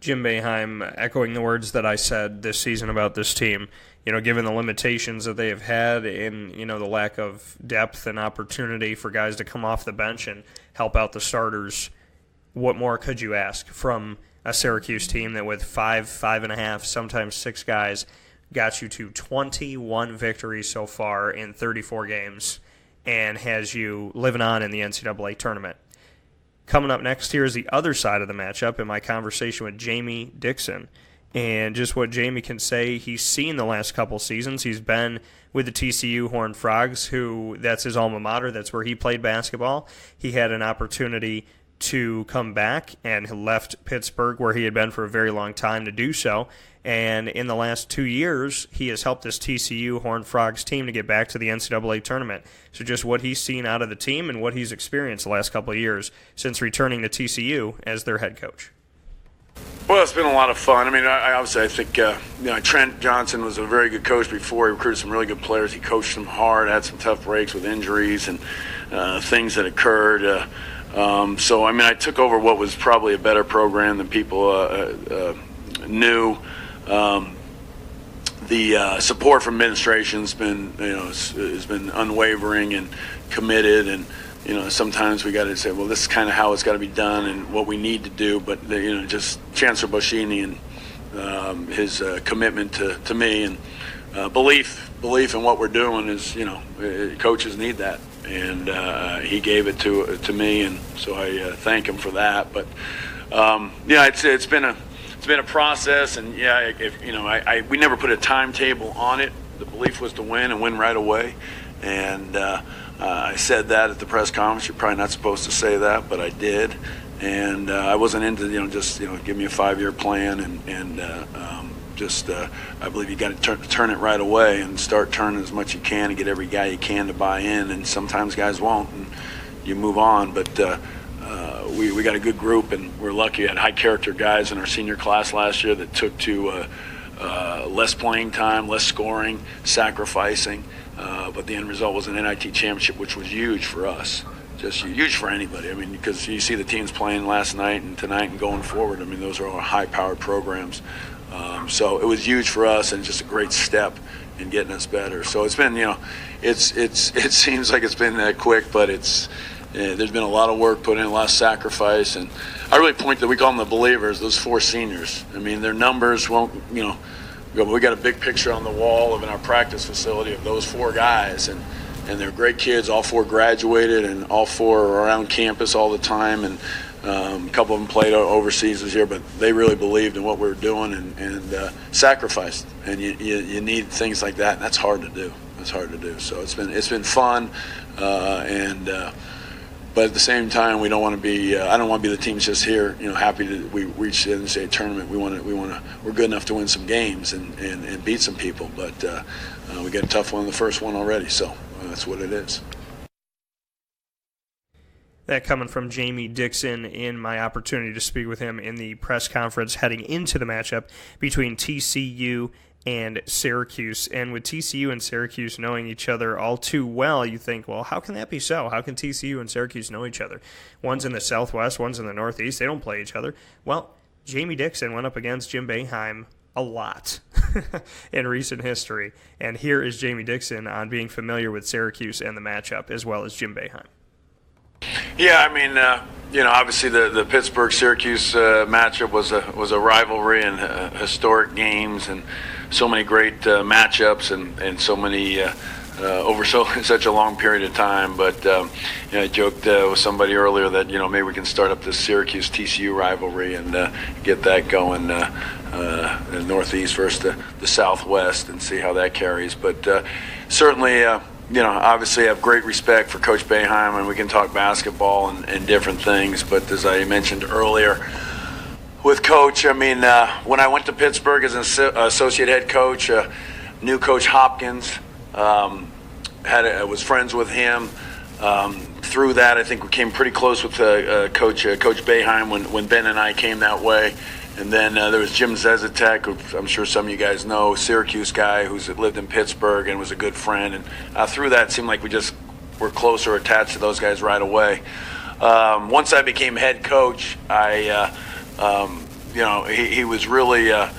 Jim Boeheim echoing the words that I said this season about this team. Given the limitations that they have had in, the lack of depth and opportunity for guys to come off the bench and help out the starters, what more could you ask from a Syracuse team that with 5.5, sometimes 6 guys got you to 21 victories so far in 34 games and has you living on in the NCAA tournament? Coming up next here is the other side of the matchup in my conversation with Jamie Dixon. And just what Jamie can say he's seen the last couple seasons. He's been with the TCU Horned Frogs, that's his alma mater. That's where he played basketball. He had an opportunity to come back and left Pittsburgh, where he had been for a very long time, to do so. And in the last 2 years, he has helped this TCU Horned Frogs team to get back to the NCAA tournament. So just what he's seen out of the team and what he's experienced the last couple of years since returning to TCU as their head coach. Well, it's been a lot of fun. I mean, I think Trent Johnson was a very good coach before. He recruited some really good players. He coached them hard, had some tough breaks with injuries and things that occurred. So, I took over what was probably a better program than people knew. The support from administration's been, has been unwavering and committed, and sometimes we got to say, well, this is kind of how it's got to be done and what we need to do. But just Chancellor Boschini and his commitment to me and belief in what we're doing is, coaches need that, and he gave it to me, and so I thank him for that. But it's been a process, and we never put a timetable on it. The belief was to win and win right away, and I said that at the press conference. You're probably not supposed to say that, but I did, and I wasn't into just give me a 5-year plan and I believe you got to turn it right away and start turning as much you can and get every guy you can to buy in, and sometimes guys won't, and you move on. But we got a good group, and we're lucky. We had high character guys in our senior class last year that took to less playing time, less scoring, sacrificing. But the end result was an NIT championship, which was huge for us. Just huge for anybody. I mean, because you see the teams playing last night and tonight and going forward. I mean, those are all high-powered programs. So it was huge for us, and just a great step in getting us better. So it's been, it seems like it's been quick, but there's been a lot of work put in, a lot of sacrifice, and I really point that we call them the believers, those 4 seniors. I mean, their numbers won't, we got a big picture on the wall in our practice facility of those 4 guys, and they're great kids. All 4 graduated, and all 4 are around campus all the time, and a couple of them played overseas this year, but they really believed in what we were doing and sacrificed. And you need things like that, and that's hard to do. It's hard to do. So it's been fun, but at the same time, we don't want to be. I don't want to be the teams just here, happy that we reached the NCAA tournament. We're good enough to win some games and beat some people, but we got a tough one in the first one already. So that's what it is. That coming from Jamie Dixon in my opportunity to speak with him in the press conference heading into the matchup between TCU and Syracuse. And with TCU and Syracuse knowing each other all too well, you think, well, how can that be so? How can TCU and Syracuse know each other? One's in the Southwest, one's in the Northeast. They don't play each other. Well, Jamie Dixon went up against Jim Boeheim a lot in recent history. And here is Jamie Dixon on being familiar with Syracuse and the matchup, as well as Jim Boeheim. Yeah, I mean, obviously the Pittsburgh-Syracuse matchup was a rivalry and historic games, and so many great matchups, and so many over such a long period of time. But I joked with somebody earlier that maybe we can start up this Syracuse-TCU rivalry and get that going, the Northeast versus the Southwest, and see how that carries. But certainly. Obviously I have great respect for Coach Boeheim, and we can talk basketball and different things. But as I mentioned earlier with Coach, I mean, when I went to Pittsburgh as an associate head coach, knew Coach Hopkins, was friends with him. Through that, I think we came pretty close with Coach Boeheim when Ben and I came that way. And then there was Jim Zezetek, who I'm sure some of you guys know, Syracuse guy who's lived in Pittsburgh and was a good friend. And through that, it seemed like we just were closer attached to those guys right away. Once I became head coach, he was really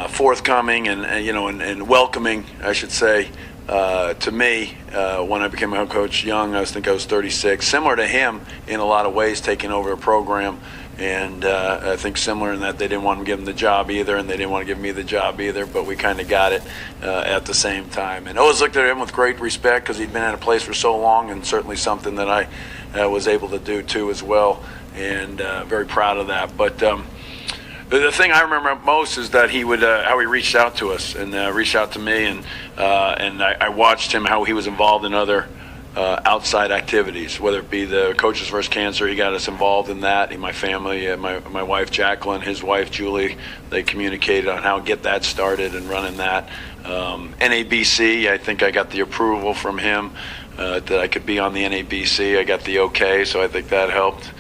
forthcoming and welcoming, I should say, to me when I became head coach young. I think I was 36. Similar to him in a lot of ways, taking over a program. And I think similar in that they didn't want to give him the job either, and they didn't want to give me the job either, but we kind of got it at the same time. And I always looked at him with great respect because he'd been at a place for so long, and certainly something that I was able to do too as well, and very proud of that. But the thing I remember most is that he would how he reached out to us and reached out to me, and I watched him, how he was involved in other outside activities, whether it be the Coaches vs. Cancer. He got us involved in that. My family, my wife Jacqueline, his wife Julie, they communicated on how to get that started and running that. NABC, I think I got the approval from him that I could be on the NABC. I got the okay, so I think that helped.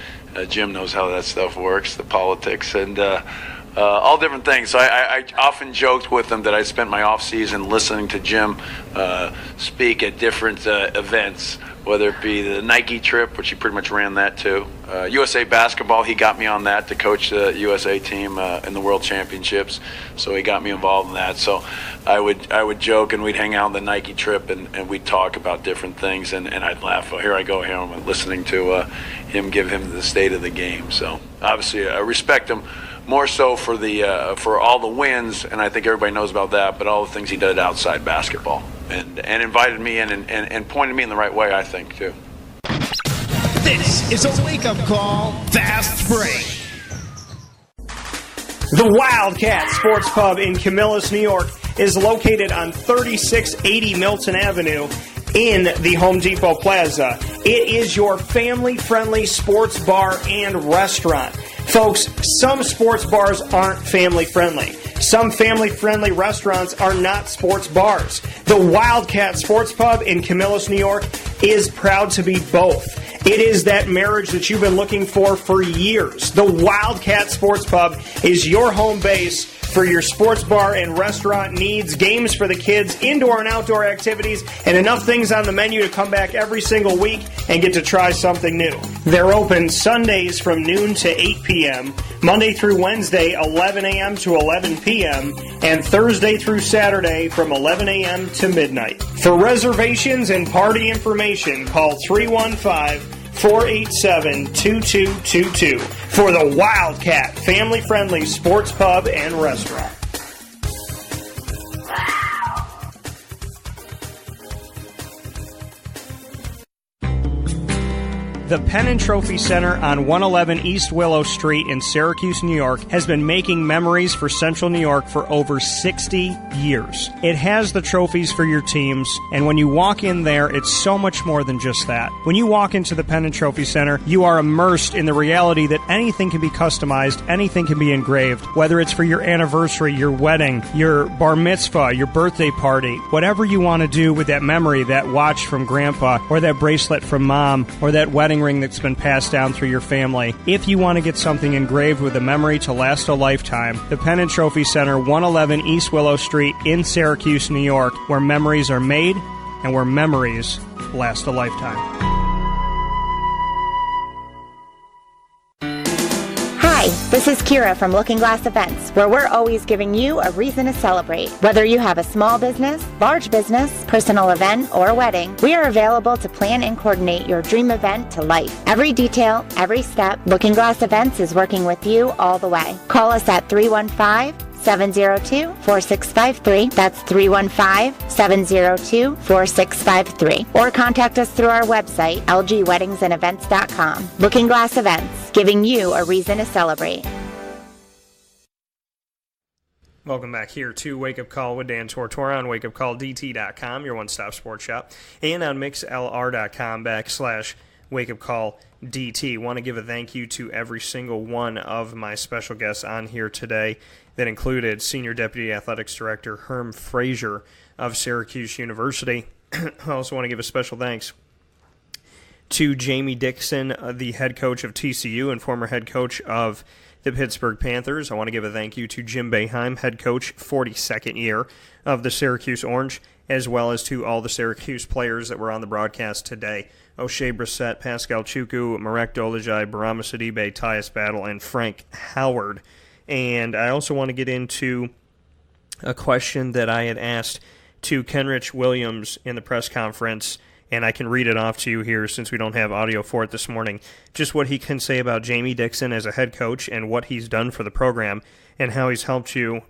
Jim knows how that stuff works, the politics, and all different things. So I often joked with him that I spent my off season listening to Jim speak at different events, whether it be the Nike trip, which he pretty much ran that too. USA basketball, he got me on that to coach the USA team in the World Championships. So he got me involved in that. So I would joke, and we'd hang out on the Nike trip, and we'd talk about different things, and I'd laugh. Oh, here I go, here I'm listening to him give him the state of the game. So obviously I respect him. More so for for all the wins, and I think everybody knows about that, but all the things he did outside basketball, and invited me in and pointed me in the right way, I think, too. This is a wake-up call, Fast Break. The Wildcat Sports Pub in Camillus, New York is located on 3680 Milton Avenue in the Home Depot Plaza. It is your family-friendly sports bar and restaurant. Folks, some sports bars aren't family-friendly. Some family-friendly restaurants are not sports bars. The Wildcat Sports Pub in Camillus, New York is proud to be both. It is that marriage that you've been looking for years. The Wildcat Sports Pub is your home base for your sports bar and restaurant needs, games for the kids, indoor and outdoor activities, and enough things on the menu to come back every single week and get to try something new. They're open Sundays from noon to 8 p.m., Monday through Wednesday, 11 a.m. to 11 p.m., and Thursday through Saturday from 11 a.m. to midnight. For reservations and party information, call 315-487-2222 for the Wildcat family-friendly sports pub and restaurant. The Penn and Trophy Center on 111 East Willow Street in Syracuse, New York, has been making memories for Central New York for over 60 years. It has the trophies for your teams, and when you walk in there, it's so much more than just that. When you walk into the Penn and Trophy Center, you are immersed in the reality that anything can be customized, anything can be engraved, whether it's for your anniversary, your wedding, your bar mitzvah, your birthday party, whatever you want to do with that memory, that watch from grandpa, or that bracelet from mom, or that wedding ring that's been passed down through your family. If you want to get something engraved with a memory to last a lifetime, the Penn and Trophy Center, 111 East Willow Street in Syracuse, New York, where memories are made and where memories last a lifetime. Hi, this is Kira from Looking Glass Events, where we're always giving you a reason to celebrate. Whether you have a small business, large business, personal event, or wedding, we are available to plan and coordinate your dream event to life. Every detail, every step, Looking Glass Events is working with you all the way. Call us at 315-702-4653. That's 315-702-4653. Or contact us through our website, lgweddingsandevents.com. Looking Glass Events, giving you a reason to celebrate. Welcome back here to Wake Up Call with Dan Tortora on wakeupcalldt.com, your one-stop sports shop, and on mixlr.com/wakeupcalldt. Want to give a thank you to every single one of my special guests on here today. That included Senior Deputy Athletics Director Herm Frazier of Syracuse University. I also want to give a special thanks to Jamie Dixon, the head coach of TCU and former head coach of the Pittsburgh Panthers. I want to give a thank you to Jim Boeheim, head coach, 42nd year of the Syracuse Orange, as well as to all the Syracuse players that were on the broadcast today. Oshae Brissett, Paschal Chukwu, Marek Dolezaj, Bourama Sidibe, Tyus Battle, and Frank Howard. And I also want to get into a question that I had asked to Kenrich Williams in the press conference, and I can read it off to you here since we don't have audio for it this morning. Just what he can say about Jamie Dixon as a head coach and what he's done for the program and how he's helped you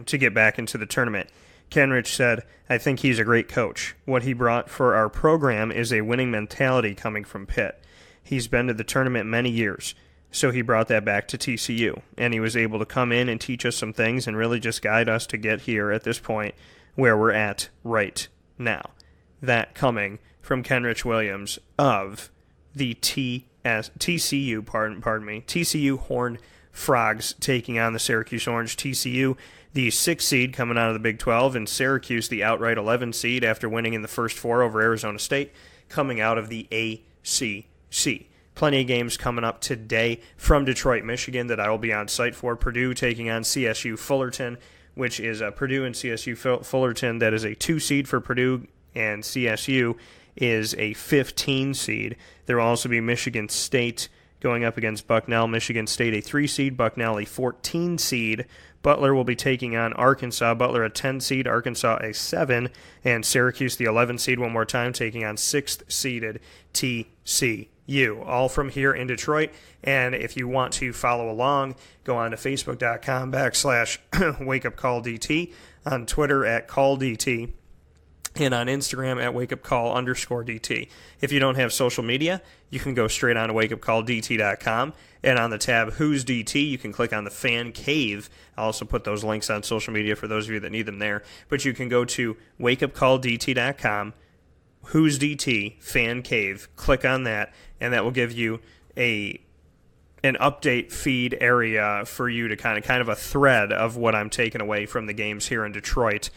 to get back into the tournament. Kenrich said, "I think he's a great coach. What he brought for our program is a winning mentality coming from Pitt. He's been to the tournament many years. So he brought that back to TCU, and he was able to come in and teach us some things and really just guide us to get here at this point where we're at right now." That coming from Kenrich Williams of the TCU Horned Frogs taking on the Syracuse Orange. TCU, the 6th seed coming out of the Big 12, and Syracuse, the outright 11 seed after winning in the first 4 over Arizona State, coming out of the ACC. Plenty of games coming up today from Detroit, Michigan that I will be on site for. Purdue taking on CSU Fullerton, which is Purdue and CSU Fullerton. That is a 2 seed for Purdue, and CSU is a 15 seed. There will also be Michigan State going up against Bucknell. Michigan State a 3 seed, Bucknell a 14 seed. Butler will be taking on Arkansas. Butler a 10 seed, Arkansas a 7, and Syracuse the 11 seed one more time taking on 6th seeded TCU. All from here in Detroit. And if you want to follow along, go on to Facebook.com/WakeUpCallDT, on Twitter at CallDT, and on Instagram at WakeUpCall_DT. If you don't have social media, you can go straight on to WakeUpCallDT.com, and on the tab Who's DT, you can click on the Fan Cave. I'll also put those links on social media for those of you that need them there. But you can go to WakeUpCallDT.com, Who's DT, Fan Cave, click on that, and that will give you an update feed area for you to kind of a thread of what I'm taking away from the games here in Detroit.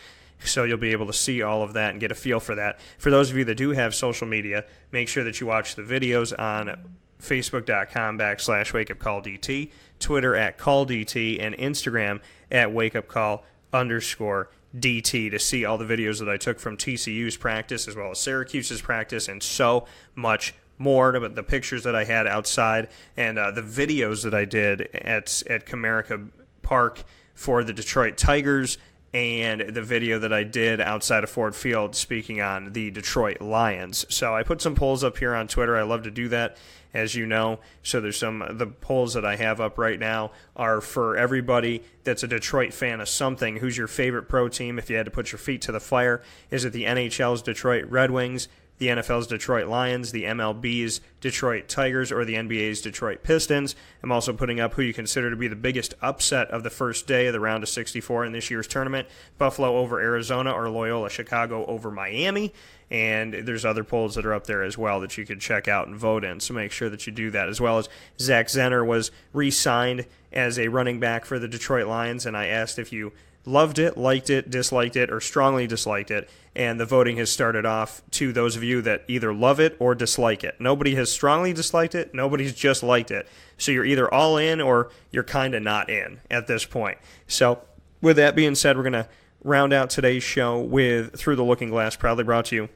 So you'll be able to see all of that and get a feel for that. For those of you that do have social media, make sure that you watch the videos on Facebook.com/WakeUpCallDT, Twitter @CallDT, and Instagram @WakeUpCall_DT to see all the videos that I took from TCU's practice as well as Syracuse's practice and so much more. About the pictures that I had outside and the videos that I did at Comerica Park for the Detroit Tigers, and the video that I did outside of Ford Field speaking on the Detroit Lions. So I put some polls up here on Twitter. I love to do that, as you know. So there's the polls that I have up right now are for everybody that's a Detroit fan of something. Who's your favorite pro team if you had to put your feet to the fire? Is it the NHL's Detroit Red Wings, the NFL's Detroit Lions, the MLB's Detroit Tigers, or the NBA's Detroit Pistons? I'm also putting up who you consider to be the biggest upset of the first day of the round of 64 in this year's tournament. Buffalo over Arizona or Loyola Chicago over Miami. And there's other polls that are up there as well that you can check out and vote in, so make sure that you do that. As well as Zach Zenner was re-signed as a running back for the Detroit Lions, and I asked if you loved it, liked it, disliked it, or strongly disliked it, and the voting has started off to those of you that either love it or dislike it. Nobody has strongly disliked it, nobody's just liked it. So you're either all in or you're kind of not in at this point. So with that being said, we're going to round out today's show with Through the Looking Glass, proudly brought to you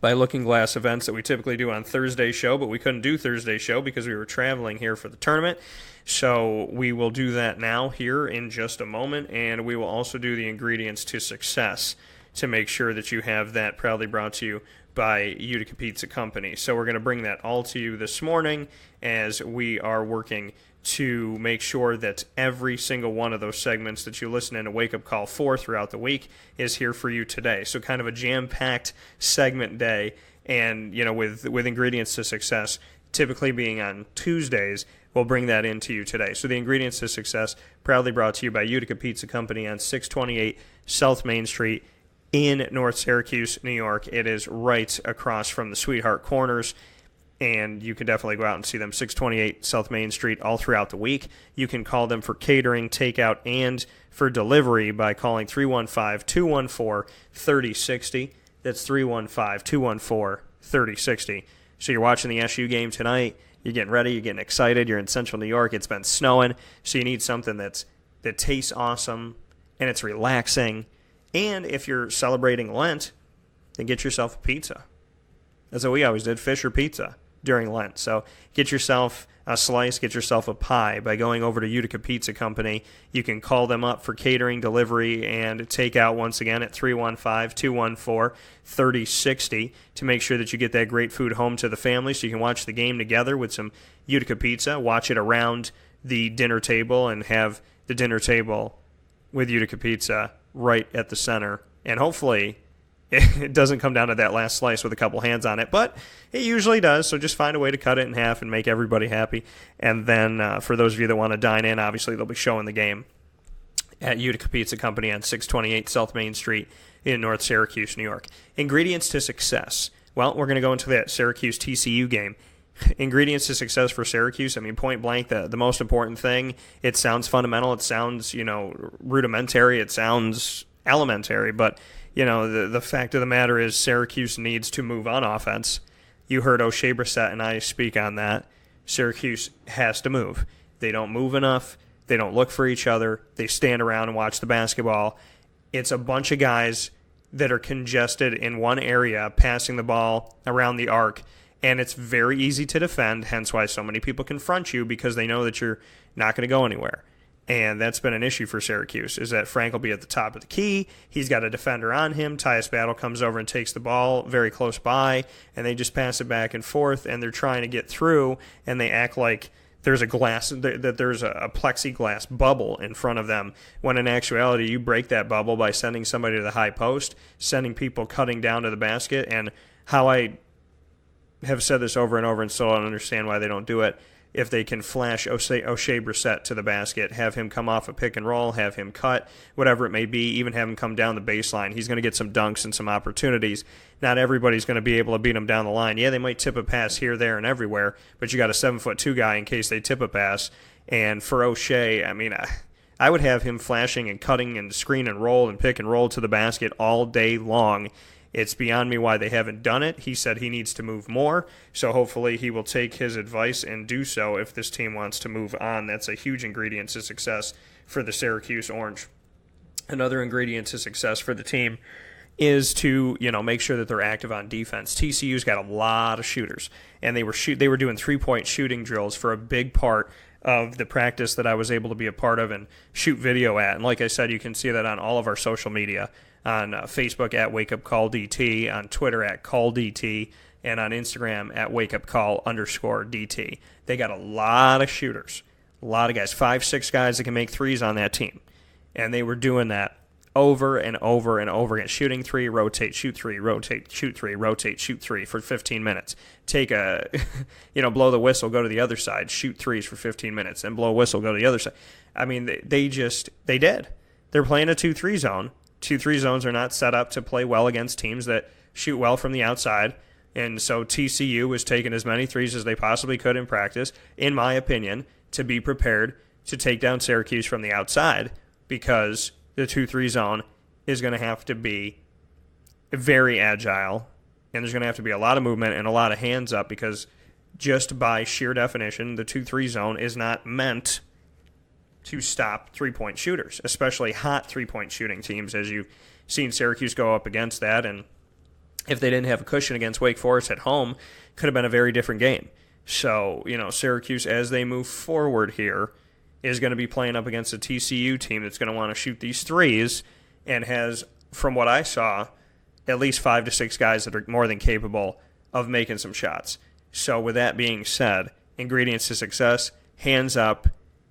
by Looking Glass events that we typically do on Thursday's show, but we couldn't do Thursday's show because we were traveling here for the tournament. So we will do that now here in just a moment, and we will also do the ingredients to success to make sure that you have that, proudly brought to you by Utica Pizza Company. So we're going to bring that all to you this morning as we are working to make sure that every single one of those segments that you listen in a wake-up call for throughout the week is here for you today. So kind of a jam-packed segment day, and with ingredients to success typically being on Tuesdays, we'll bring that into you today. So the ingredients to success, proudly brought to you by Utica Pizza Company on 628 South Main Street in North Syracuse, New York. It is right across from the Sweetheart Corners, and you can definitely go out and see them, 628 South Main Street, all throughout the week. You can call them for catering, takeout, and for delivery by calling 315-214-3060. That's 315-214-3060. So you're watching the SU game tonight, you're getting ready, you're getting excited, you're in Central New York, it's been snowing, so you need something that tastes awesome, and it's relaxing. And if you're celebrating Lent, then get yourself a pizza. That's what we always did, Fisher Pizza during Lent. So get yourself a slice, get yourself a pie by going over to Utica Pizza Company. You can call them up for catering, delivery, and takeout once again at 315-214-3060 to make sure that you get that great food home to the family so you can watch the game together with some Utica Pizza, watch it around the dinner table, and have the dinner table with Utica Pizza right at the center. And hopefully it doesn't come down to that last slice with a couple hands on it, but it usually does, so just find a way to cut it in half and make everybody happy. And then for those of you that want to dine in, obviously they'll be showing the game at Utica Pizza Company on 628 South Main Street in North Syracuse, New York. Ingredients to success. Well, we're going to go into that Syracuse-TCU game. Ingredients to success for Syracuse, I mean, point blank, the most important thing, it sounds fundamental, it sounds, rudimentary, it sounds elementary, but the fact of the matter is Syracuse needs to move on offense. You heard Oshae Brissett and I speak on that. Syracuse has to move. They don't move enough. They don't look for each other. They stand around and watch the basketball. It's a bunch of guys that are congested in one area, passing the ball around the arc, and it's very easy to defend, hence why so many people confront you, because they know that you're not going to go anywhere. And that's been an issue for Syracuse, is that Frank will be at the top of the key. He's got a defender on him. Tyus Battle comes over and takes the ball very close by, and they just pass it back and forth, and they're trying to get through, and they act like there's a plexiglass bubble in front of them, when in actuality you break that bubble by sending somebody to the high post, sending people cutting down to the basket. And how I have said this over and over and still don't understand why they don't do it. If they can flash Oshae Brissett to the basket, have him come off a pick and roll, have him cut, whatever it may be, even have him come down the baseline, he's going to get some dunks and some opportunities. Not everybody's going to be able to beat him down the line. Yeah, they might tip a pass here, there, and everywhere, but you got a 7'2" guy in case they tip a pass. And for Oshae, I mean, I would have him flashing and cutting and screen and roll and pick and roll to the basket all day long. It's beyond me why they haven't done it. He said he needs to move more, so hopefully he will take his advice and do so if this team wants to move on. That's a huge ingredient to success for the Syracuse Orange. Another ingredient to success for the team is to, make sure that they're active on defense. TCU's got a lot of shooters, and they were doing three-point shooting drills for a big part of the practice that I was able to be a part of and shoot video at. And like I said, you can see that on all of our social media, on Facebook at WakeUpCallDT, on Twitter at CallDT, and on Instagram at WakeUpCall_DT. They got a lot of shooters, a lot of guys, 5-6 guys that can make threes on that team. And they were doing that over and over and over again. Shooting three, rotate, shoot three, rotate, shoot three, rotate, shoot three for 15 minutes. Take a, blow the whistle, go to the other side, shoot threes for 15 minutes, and blow a whistle, go to the other side. I mean, they did. They're playing a 2-3 zone. 2-3 zones are not set up to play well against teams that shoot well from the outside. And so TCU was taking as many threes as they possibly could in practice, in my opinion, to be prepared to take down Syracuse from the outside, because the 2-3 zone is going to have to be very agile, and there's going to have to be a lot of movement and a lot of hands up, because just by sheer definition, the 2-3 zone is not meant to stop three-point shooters, especially hot three-point shooting teams, as you've seen Syracuse go up against that. And if they didn't have a cushion against Wake Forest at home, could have been a very different game. So, Syracuse, as they move forward here, is going to be playing up against a TCU team that's going to want to shoot these threes, and has, from what I saw, at least 5 to 6 guys that are more than capable of making some shots. So with that being said, ingredients to success: hands up,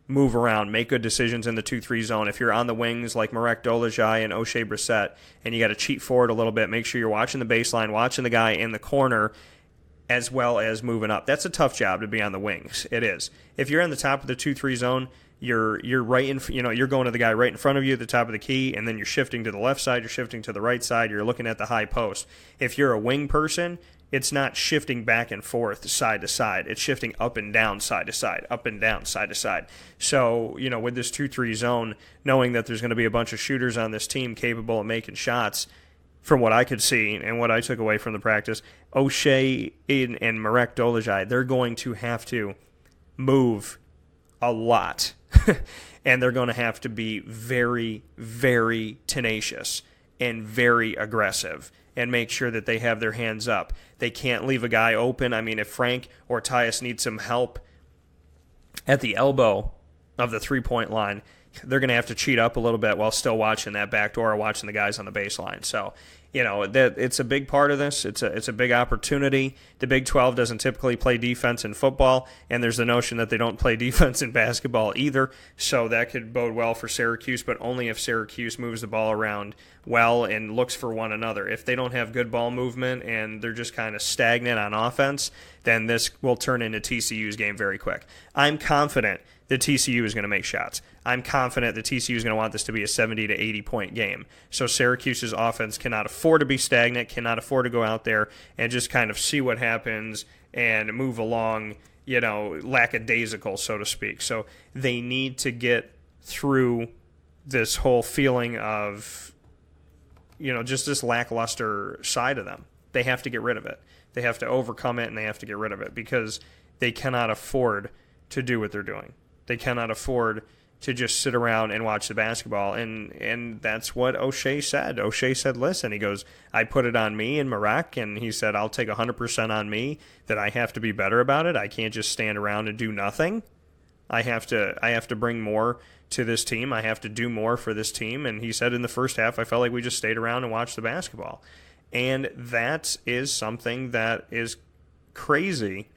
move around, make good decisions in the 2-3 zone. If you're on the wings like Marek Dolezaj and Oshae Brissett, and you got to cheat forward a little bit, make sure you're watching the baseline, watching the guy in the corner, as well as moving up. That's a tough job to be on the wings. It is. If you're in the top of the 2-3 zone, you're right in, you're going to the guy right in front of you at the top of the key, and then you're shifting to the left side, you're shifting to the right side, you're looking at the high post. If you're a wing person, it's not shifting back and forth side to side. It's shifting up and down side to side, up and down side to side. So, with this 2-3 zone, knowing that there's going to be a bunch of shooters on this team capable of making shots, from what I could see and what I took away from the practice, Oshae and Marek Dolezaj, they're going to have to move a lot. And they're going to have to be very, very tenacious and very aggressive and make sure that they have their hands up. They can't leave a guy open. I mean, if Frank or Tyus need some help at the elbow of the three-point line, they're going to have to cheat up a little bit while still watching that back door or watching the guys on the baseline. So, it's a big part of this. It's a big opportunity. The Big 12 doesn't typically play defense in football, and there's the notion that they don't play defense in basketball either. So that could bode well for Syracuse, but only if Syracuse moves the ball around well and looks for one another. If they don't have good ball movement and they're just kind of stagnant on offense, then this will turn into TCU's game very quick. I'm confident that TCU is going to make shots. I'm confident that TCU is going to want this to be a 70 to 80 point game. So Syracuse's offense cannot afford to be stagnant, cannot afford to go out there and just kind of see what happens and move along, lackadaisical, so to speak. So they need to get through this whole feeling of, just this lackluster side of them. They have to get rid of it. They have to overcome it, and they have to get rid of it, because they cannot afford to do what they're doing. They cannot afford to just sit around and watch the basketball. And that's what Oshae said. Oshae said, listen, he goes, I put it on me and Marek, and he said, I'll take 100% on me that I have to be better about it. I can't just stand around and do nothing. I have to bring more to this team. I have to do more for this team. And he said in the first half, I felt like we just stayed around and watched the basketball. And that is something that is crazy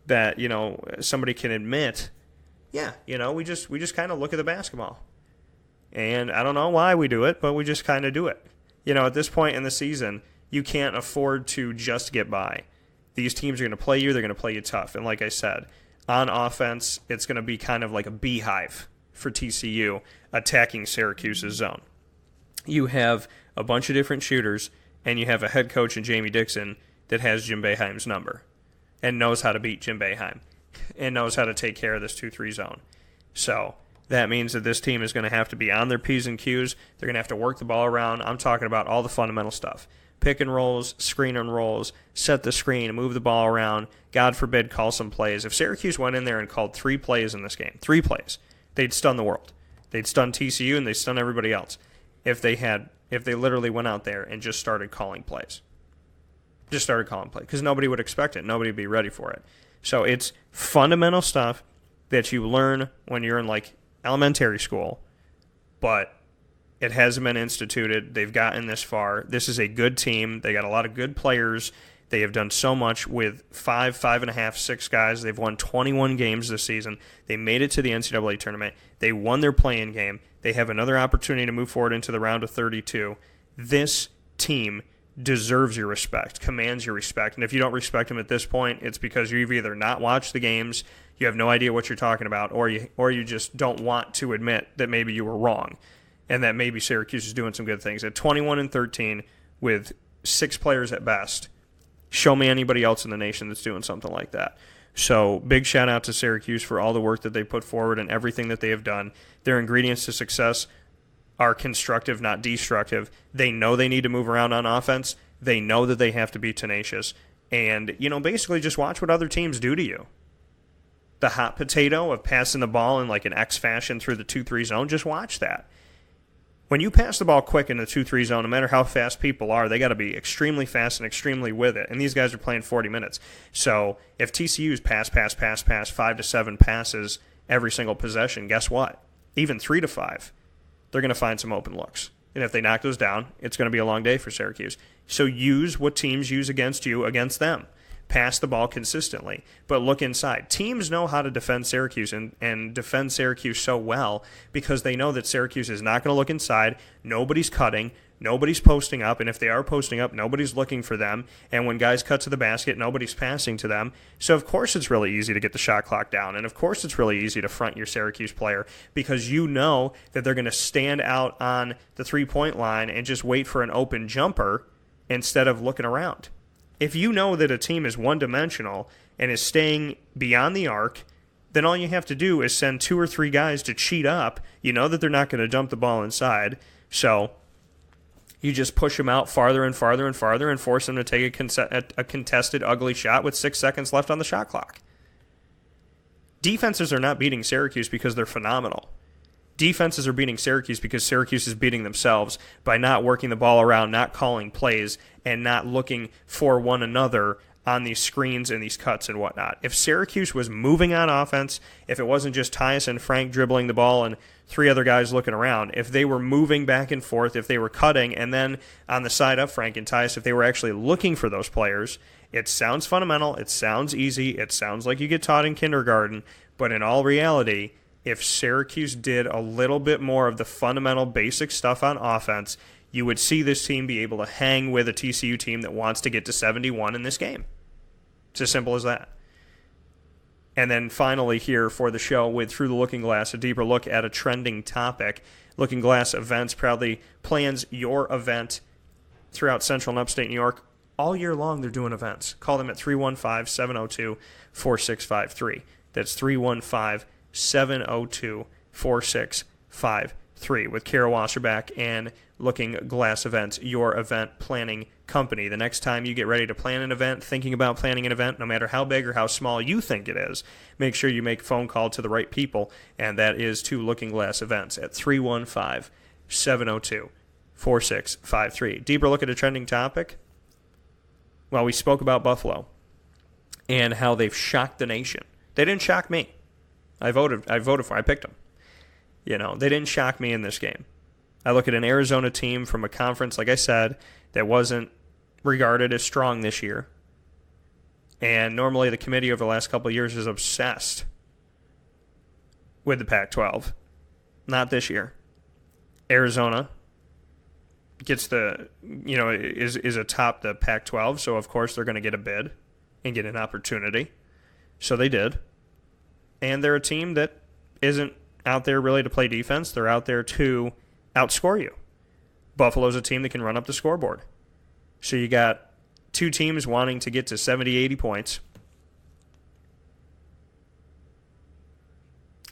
that, somebody can admit, we just kind of look at the basketball. And I don't know why we do it, but we just kind of do it. At this point in the season, you can't afford to just get by. These teams are going to play you. They're going to play you tough. And like I said, on offense, it's going to be kind of like a beehive for TCU attacking Syracuse's zone. You have a bunch of different shooters, and you have a head coach in Jamie Dixon that has Jim Boeheim's number and knows how to beat Jim Boeheim and knows how to take care of this 2-3 zone. So that means that this team is going to have to be on their P's and Q's. They're going to have to work the ball around. I'm talking about all the fundamental stuff. Pick and rolls, screen and rolls, set the screen, move the ball around, God forbid, call some plays. If Syracuse went in there and called 3 plays in this game, 3 plays, they'd stun the world. They'd stun TCU and they'd stun everybody else if they literally went out there and just started calling plays. Just started calling plays because nobody would expect it. Nobody would be ready for it. So it's fundamental stuff that you learn when you're in like elementary school, but it hasn't been instituted. They've gotten this far. This is a good team. They got a lot of good players. They have done so much with 5.5, 6 guys. They've won 21 games this season. They made it to the NCAA tournament. They won their play-in game. They have another opportunity to move forward into the round of 32. This team deserves your respect, commands your respect. And if you don't respect them at this point, it's because you've either not watched the games, you have no idea what you're talking about, or you just don't want to admit that maybe you were wrong and that maybe Syracuse is doing some good things. At 21-13 with 6 players at best, show me anybody else in the nation that's doing something like that. So big shout out to Syracuse for all the work that they put forward and everything that they have done. Their ingredients to success are constructive, not destructive. They know they need to move around on offense. They know that they have to be tenacious. And, basically just watch what other teams do to you. The hot potato of passing the ball in like an X fashion through the 2-3 zone, just watch that. When you pass the ball quick in the 2-3 zone, no matter how fast people are, they got to be extremely fast and extremely with it. And these guys are playing 40 minutes. So if TCU's pass, 5 to 7 passes every single possession, guess what? Even 3 to 5, they're going to find some open looks. And if they knock those down, it's going to be a long day for Syracuse. So use what teams use against you against them. Pass the ball consistently, but look inside. Teams know how to defend Syracuse and defend Syracuse so well because they know that Syracuse is not going to look inside. Nobody's cutting. Nobody's posting up, and if they are posting up, nobody's looking for them. And when guys cut to the basket, nobody's passing to them. So, of course, it's really easy to get the shot clock down, and, of course, it's really easy to front your Syracuse player because you know that they're going to stand out on the three-point line and just wait for an open jumper instead of looking around. If you know that a team is one-dimensional and is staying beyond the arc, then all you have to do is send 2 or 3 guys to cheat up. You know that they're not going to dump the ball inside, so you just push them out farther and farther and farther and force them to take a contested, ugly shot with 6 seconds left on the shot clock. Defenses are not beating Syracuse because they're phenomenal. Defenses are beating Syracuse because Syracuse is beating themselves by not working the ball around, not calling plays, and not looking for one another on these screens and these cuts and whatnot. If Syracuse was moving on offense, if it wasn't just Tyus and Frank dribbling the ball and 3 other guys looking around, if they were moving back and forth, if they were cutting, and then on the side of Frank and Tyus, if they were actually looking for those players, it sounds fundamental, it sounds easy, it sounds like you get taught in kindergarten, but in all reality, if Syracuse did a little bit more of the fundamental basic stuff on offense, you would see this team be able to hang with a TCU team that wants to get to 71 in this game. It's as simple as that. And then finally here for the show with Through the Looking Glass, a deeper look at a trending topic. Looking Glass Events proudly plans your event throughout Central and Upstate New York. All year long they're doing events. Call them at 315-702-4653. That's 315-702-4653 with Kara Wasserback and Looking Glass Events, your event planning company. The next time you get ready to plan an event, thinking about planning an event, no matter how big or how small you think it is, make sure you make a phone call to the right people, and that is to Looking Glass Events at 315-702-4653. Deeper look at a trending topic. Well, we spoke about Buffalo and how they've shocked the nation. They didn't shock me. I voted for. I picked them. They didn't shock me in this game. I look at an Arizona team from a conference, like I said, that wasn't regarded as strong this year. And normally the committee over the last couple of years is obsessed with the Pac-12. Not this year. Arizona gets is atop the Pac-12, so of course they're going to get a bid and get an opportunity. So they did. And they're a team that isn't out there really to play defense. They're out there to outscore you. Buffalo's a team that can run up the scoreboard. So you got 2 teams wanting to get to 70, 80 points.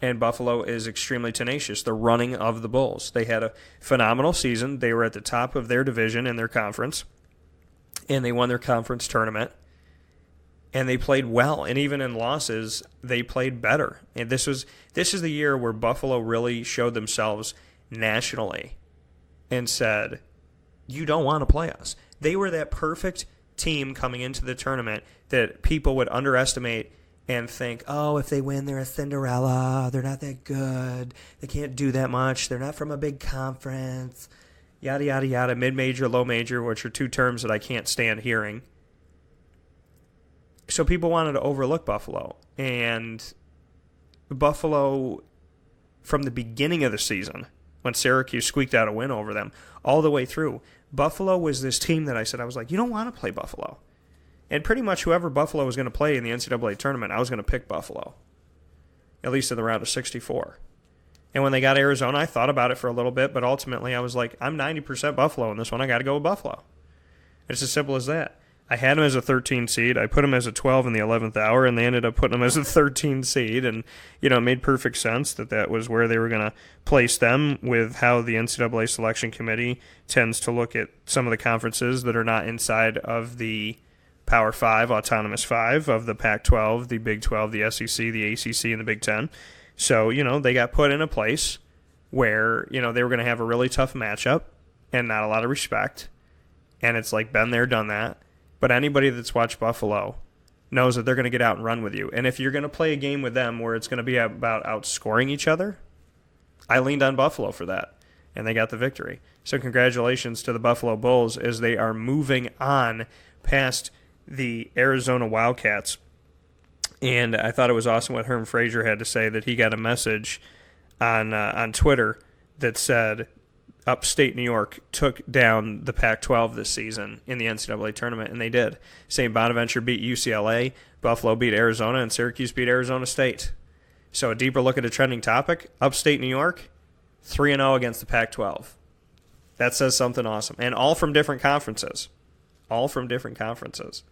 And Buffalo is extremely tenacious. The running of the Bulls. They had a phenomenal season. They were at the top of their division in their conference, and they won their conference tournament. And they played well, and even in losses, they played better. And this is the year where Buffalo really showed themselves nationally and said, you don't want to play us. They were that perfect team coming into the tournament that people would underestimate and think, oh, if they win, they're a Cinderella. They're not that good. They can't do that much. They're not from a big conference. Yada, yada, yada. Mid-major, low-major, which are two terms that I can't stand hearing. So people wanted to overlook Buffalo. And Buffalo, from the beginning of the season, when Syracuse squeaked out a win over them, all the way through, Buffalo was this team that I was like, you don't want to play Buffalo. And pretty much whoever Buffalo was going to play in the NCAA tournament, I was going to pick Buffalo, at least in the round of 64. And when they got Arizona, I thought about it for a little bit, but ultimately I was like, I'm 90% Buffalo in this one. I got to go with Buffalo. It's as simple as that. I had them as a 13 seed. I put them as a 12 in the 11th hour, and they ended up putting them as a 13 seed. And, it made perfect sense that was where they were going to place them with how the NCAA selection committee tends to look at some of the conferences that are not inside of the Power 5, Autonomous 5 of the Pac-12, the Big 12, the SEC, the ACC, and the Big 10. So, they got put in a place where, they were going to have a really tough matchup and not a lot of respect. And it's like, been there, done that. But anybody that's watched Buffalo knows that they're going to get out and run with you. And if you're going to play a game with them where it's going to be about outscoring each other, I leaned on Buffalo for that, and they got the victory. So congratulations to the Buffalo Bulls as they are moving on past the Arizona Wildcats. And I thought it was awesome what Herm Frazier had to say, that he got a message on Twitter that said, upstate New York took down the Pac-12 this season in the NCAA tournament, and they did. St. Bonaventure beat UCLA, Buffalo beat Arizona, and Syracuse beat Arizona State. So a deeper look at a trending topic, upstate New York, 3-0 against the Pac-12. That says something awesome. And all from different conferences. All from different conferences.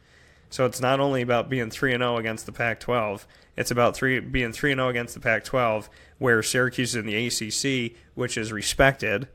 So it's not only about being 3-0 against the Pac-12, it's about being 3-0 against the Pac-12, where Syracuse is in the ACC, which is respected,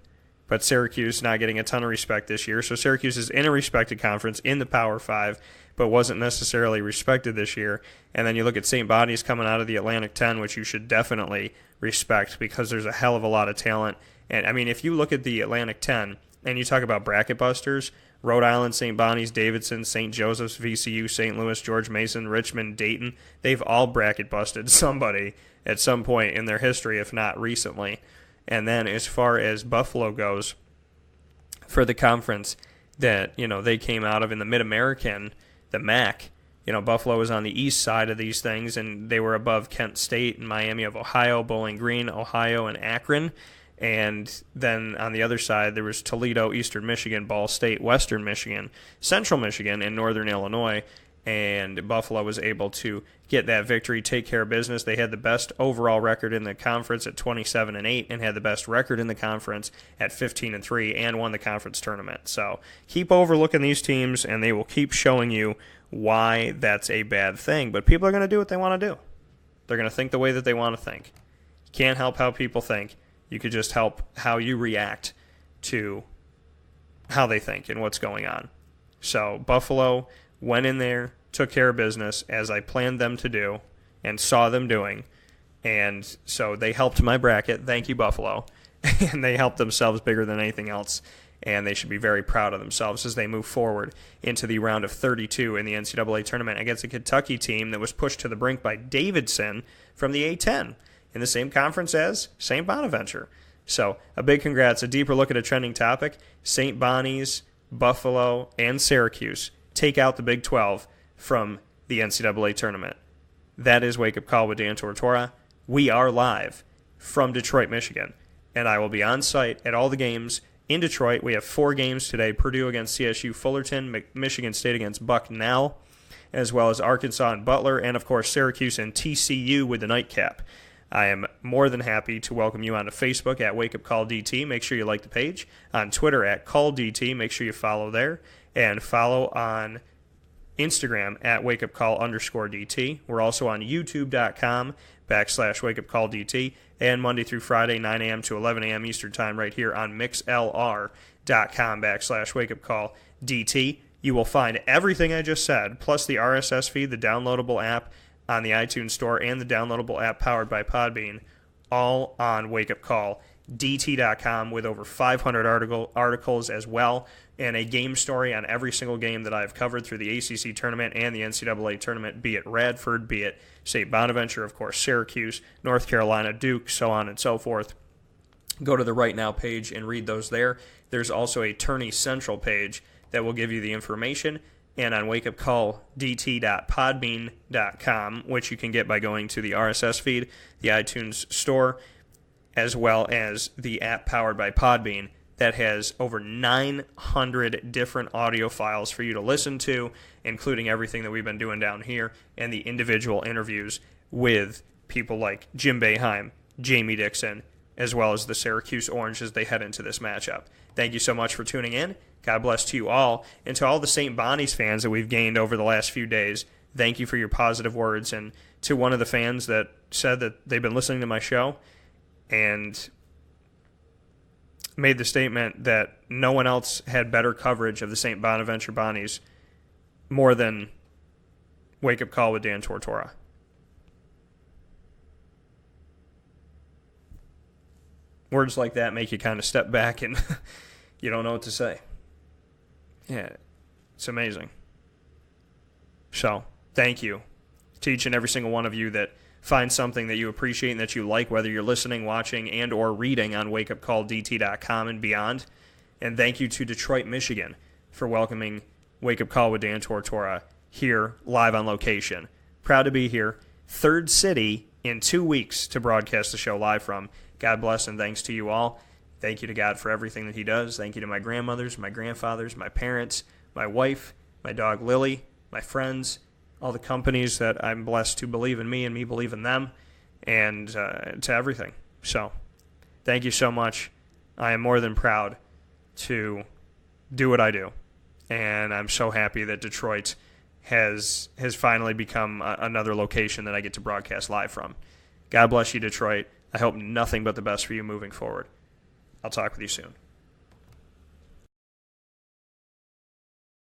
but Syracuse not getting a ton of respect this year. So Syracuse is in a respected conference in the Power 5, but wasn't necessarily respected this year. And then you look at St. Bonnie's coming out of the Atlantic 10, which you should definitely respect because there's a hell of a lot of talent. And, I mean, if you look at the Atlantic 10 and you talk about bracket busters, Rhode Island, St. Bonnie's, Davidson, St. Joseph's, VCU, St. Louis, George Mason, Richmond, Dayton, they've all bracket busted somebody at some point in their history, if not recently. And then as far as Buffalo goes, for the conference that, they came out of in the Mid-American, the MAC, Buffalo was on the east side of these things, and they were above Kent State and Miami of Ohio, Bowling Green, Ohio, and Akron. And then on the other side, there was Toledo, Eastern Michigan, Ball State, Western Michigan, Central Michigan, and Northern Illinois. And Buffalo was able to get that victory, take care of business. They had the best overall record in the conference at 27-8 and had the best record in the conference at 15-3 and won the conference tournament. So keep overlooking these teams, and they will keep showing you why that's a bad thing. But people are going to do what they want to do. They're going to think the way that they want to think. You can't help how people think. You could just help how you react to how they think and what's going on. So Buffalo went in there, took care of business as I planned them to do and saw them doing. And so they helped my bracket. Thank you, Buffalo. And they helped themselves bigger than anything else. And they should be very proud of themselves as they move forward into the round of 32 in the NCAA tournament against a Kentucky team that was pushed to the brink by Davidson from the A-10 in the same conference as St. Bonaventure. So a big congrats. A deeper look at a trending topic. St. Bonnie's, Buffalo, and Syracuse take out the Big 12 from the NCAA tournament. That is Wake Up Call with Dan Tortora. We are live from Detroit, Michigan, and I will be on site at all the games in Detroit. We have 4 games today: Purdue against CSU Fullerton, Michigan State against Bucknell, as well as Arkansas and Butler, and of course Syracuse and TCU with the nightcap. I am more than happy to welcome you onto Facebook at Wake Up Call DT. Make sure you like the page. On Twitter at Call DT. Make sure you follow there. And follow on Instagram at wakeupcall_DT. We're also on youtube.com MixLR.com/WakeUpCallDT, and Monday through Friday, 9 a.m. to 11 a.m. Eastern Time, right here on MixLR.com/WakeUpCallDT. You will find everything I just said, plus the RSS feed, the downloadable app on the iTunes Store, and the downloadable app powered by Podbean, all on WakeUpCallDT.com, with over 500 articles as well, and a game story on every single game that I've covered through the ACC tournament and the NCAA tournament, be it Radford, be it St. Bonaventure, of course, Syracuse, North Carolina, Duke, so on and so forth. Go to the Right Now page and read those there. There's also a Tourney Central page that will give you the information, and on wakeupcalldt.podbean.com, which you can get by going to the RSS feed, the iTunes Store, as well as the app powered by Podbean that has over 900 different audio files for you to listen to, including everything that we've been doing down here and the individual interviews with people like Jim Boeheim, Jamie Dixon, as well as the Syracuse Orange as they head into this matchup. Thank you so much for tuning in. God bless to you all. And to all the St. Bonnie's fans that we've gained over the last few days, thank you for your positive words. And to one of the fans that said that they've been listening to my show and made the statement that no one else had better coverage of the St. Bonaventure Bonnies more than Wake Up Call with Dan Tortora. Words like that make you kind of step back and you don't know what to say. Yeah, it's amazing. So, thank you to each and every single one of you that find something that you appreciate and that you like, whether you're listening, watching, and or reading on wakeupcalldt.com and beyond. And thank you to Detroit, Michigan for welcoming Wake Up Call with Dan Tortora here live on location. Proud to be here. Third city in 2 weeks to broadcast the show live from. God bless and thanks to you all. Thank you to God for everything that he does. Thank you to my grandmothers, my grandfathers, my parents, my wife, my dog Lily, my friends, all the companies that I'm blessed to believe in me and me believe in them, and to everything. So, thank you so much. I am more than proud to do what I do, and I'm so happy that Detroit has finally become another location that I get to broadcast live from. God bless you, Detroit. I hope nothing but the best for you moving forward. I'll talk with you soon.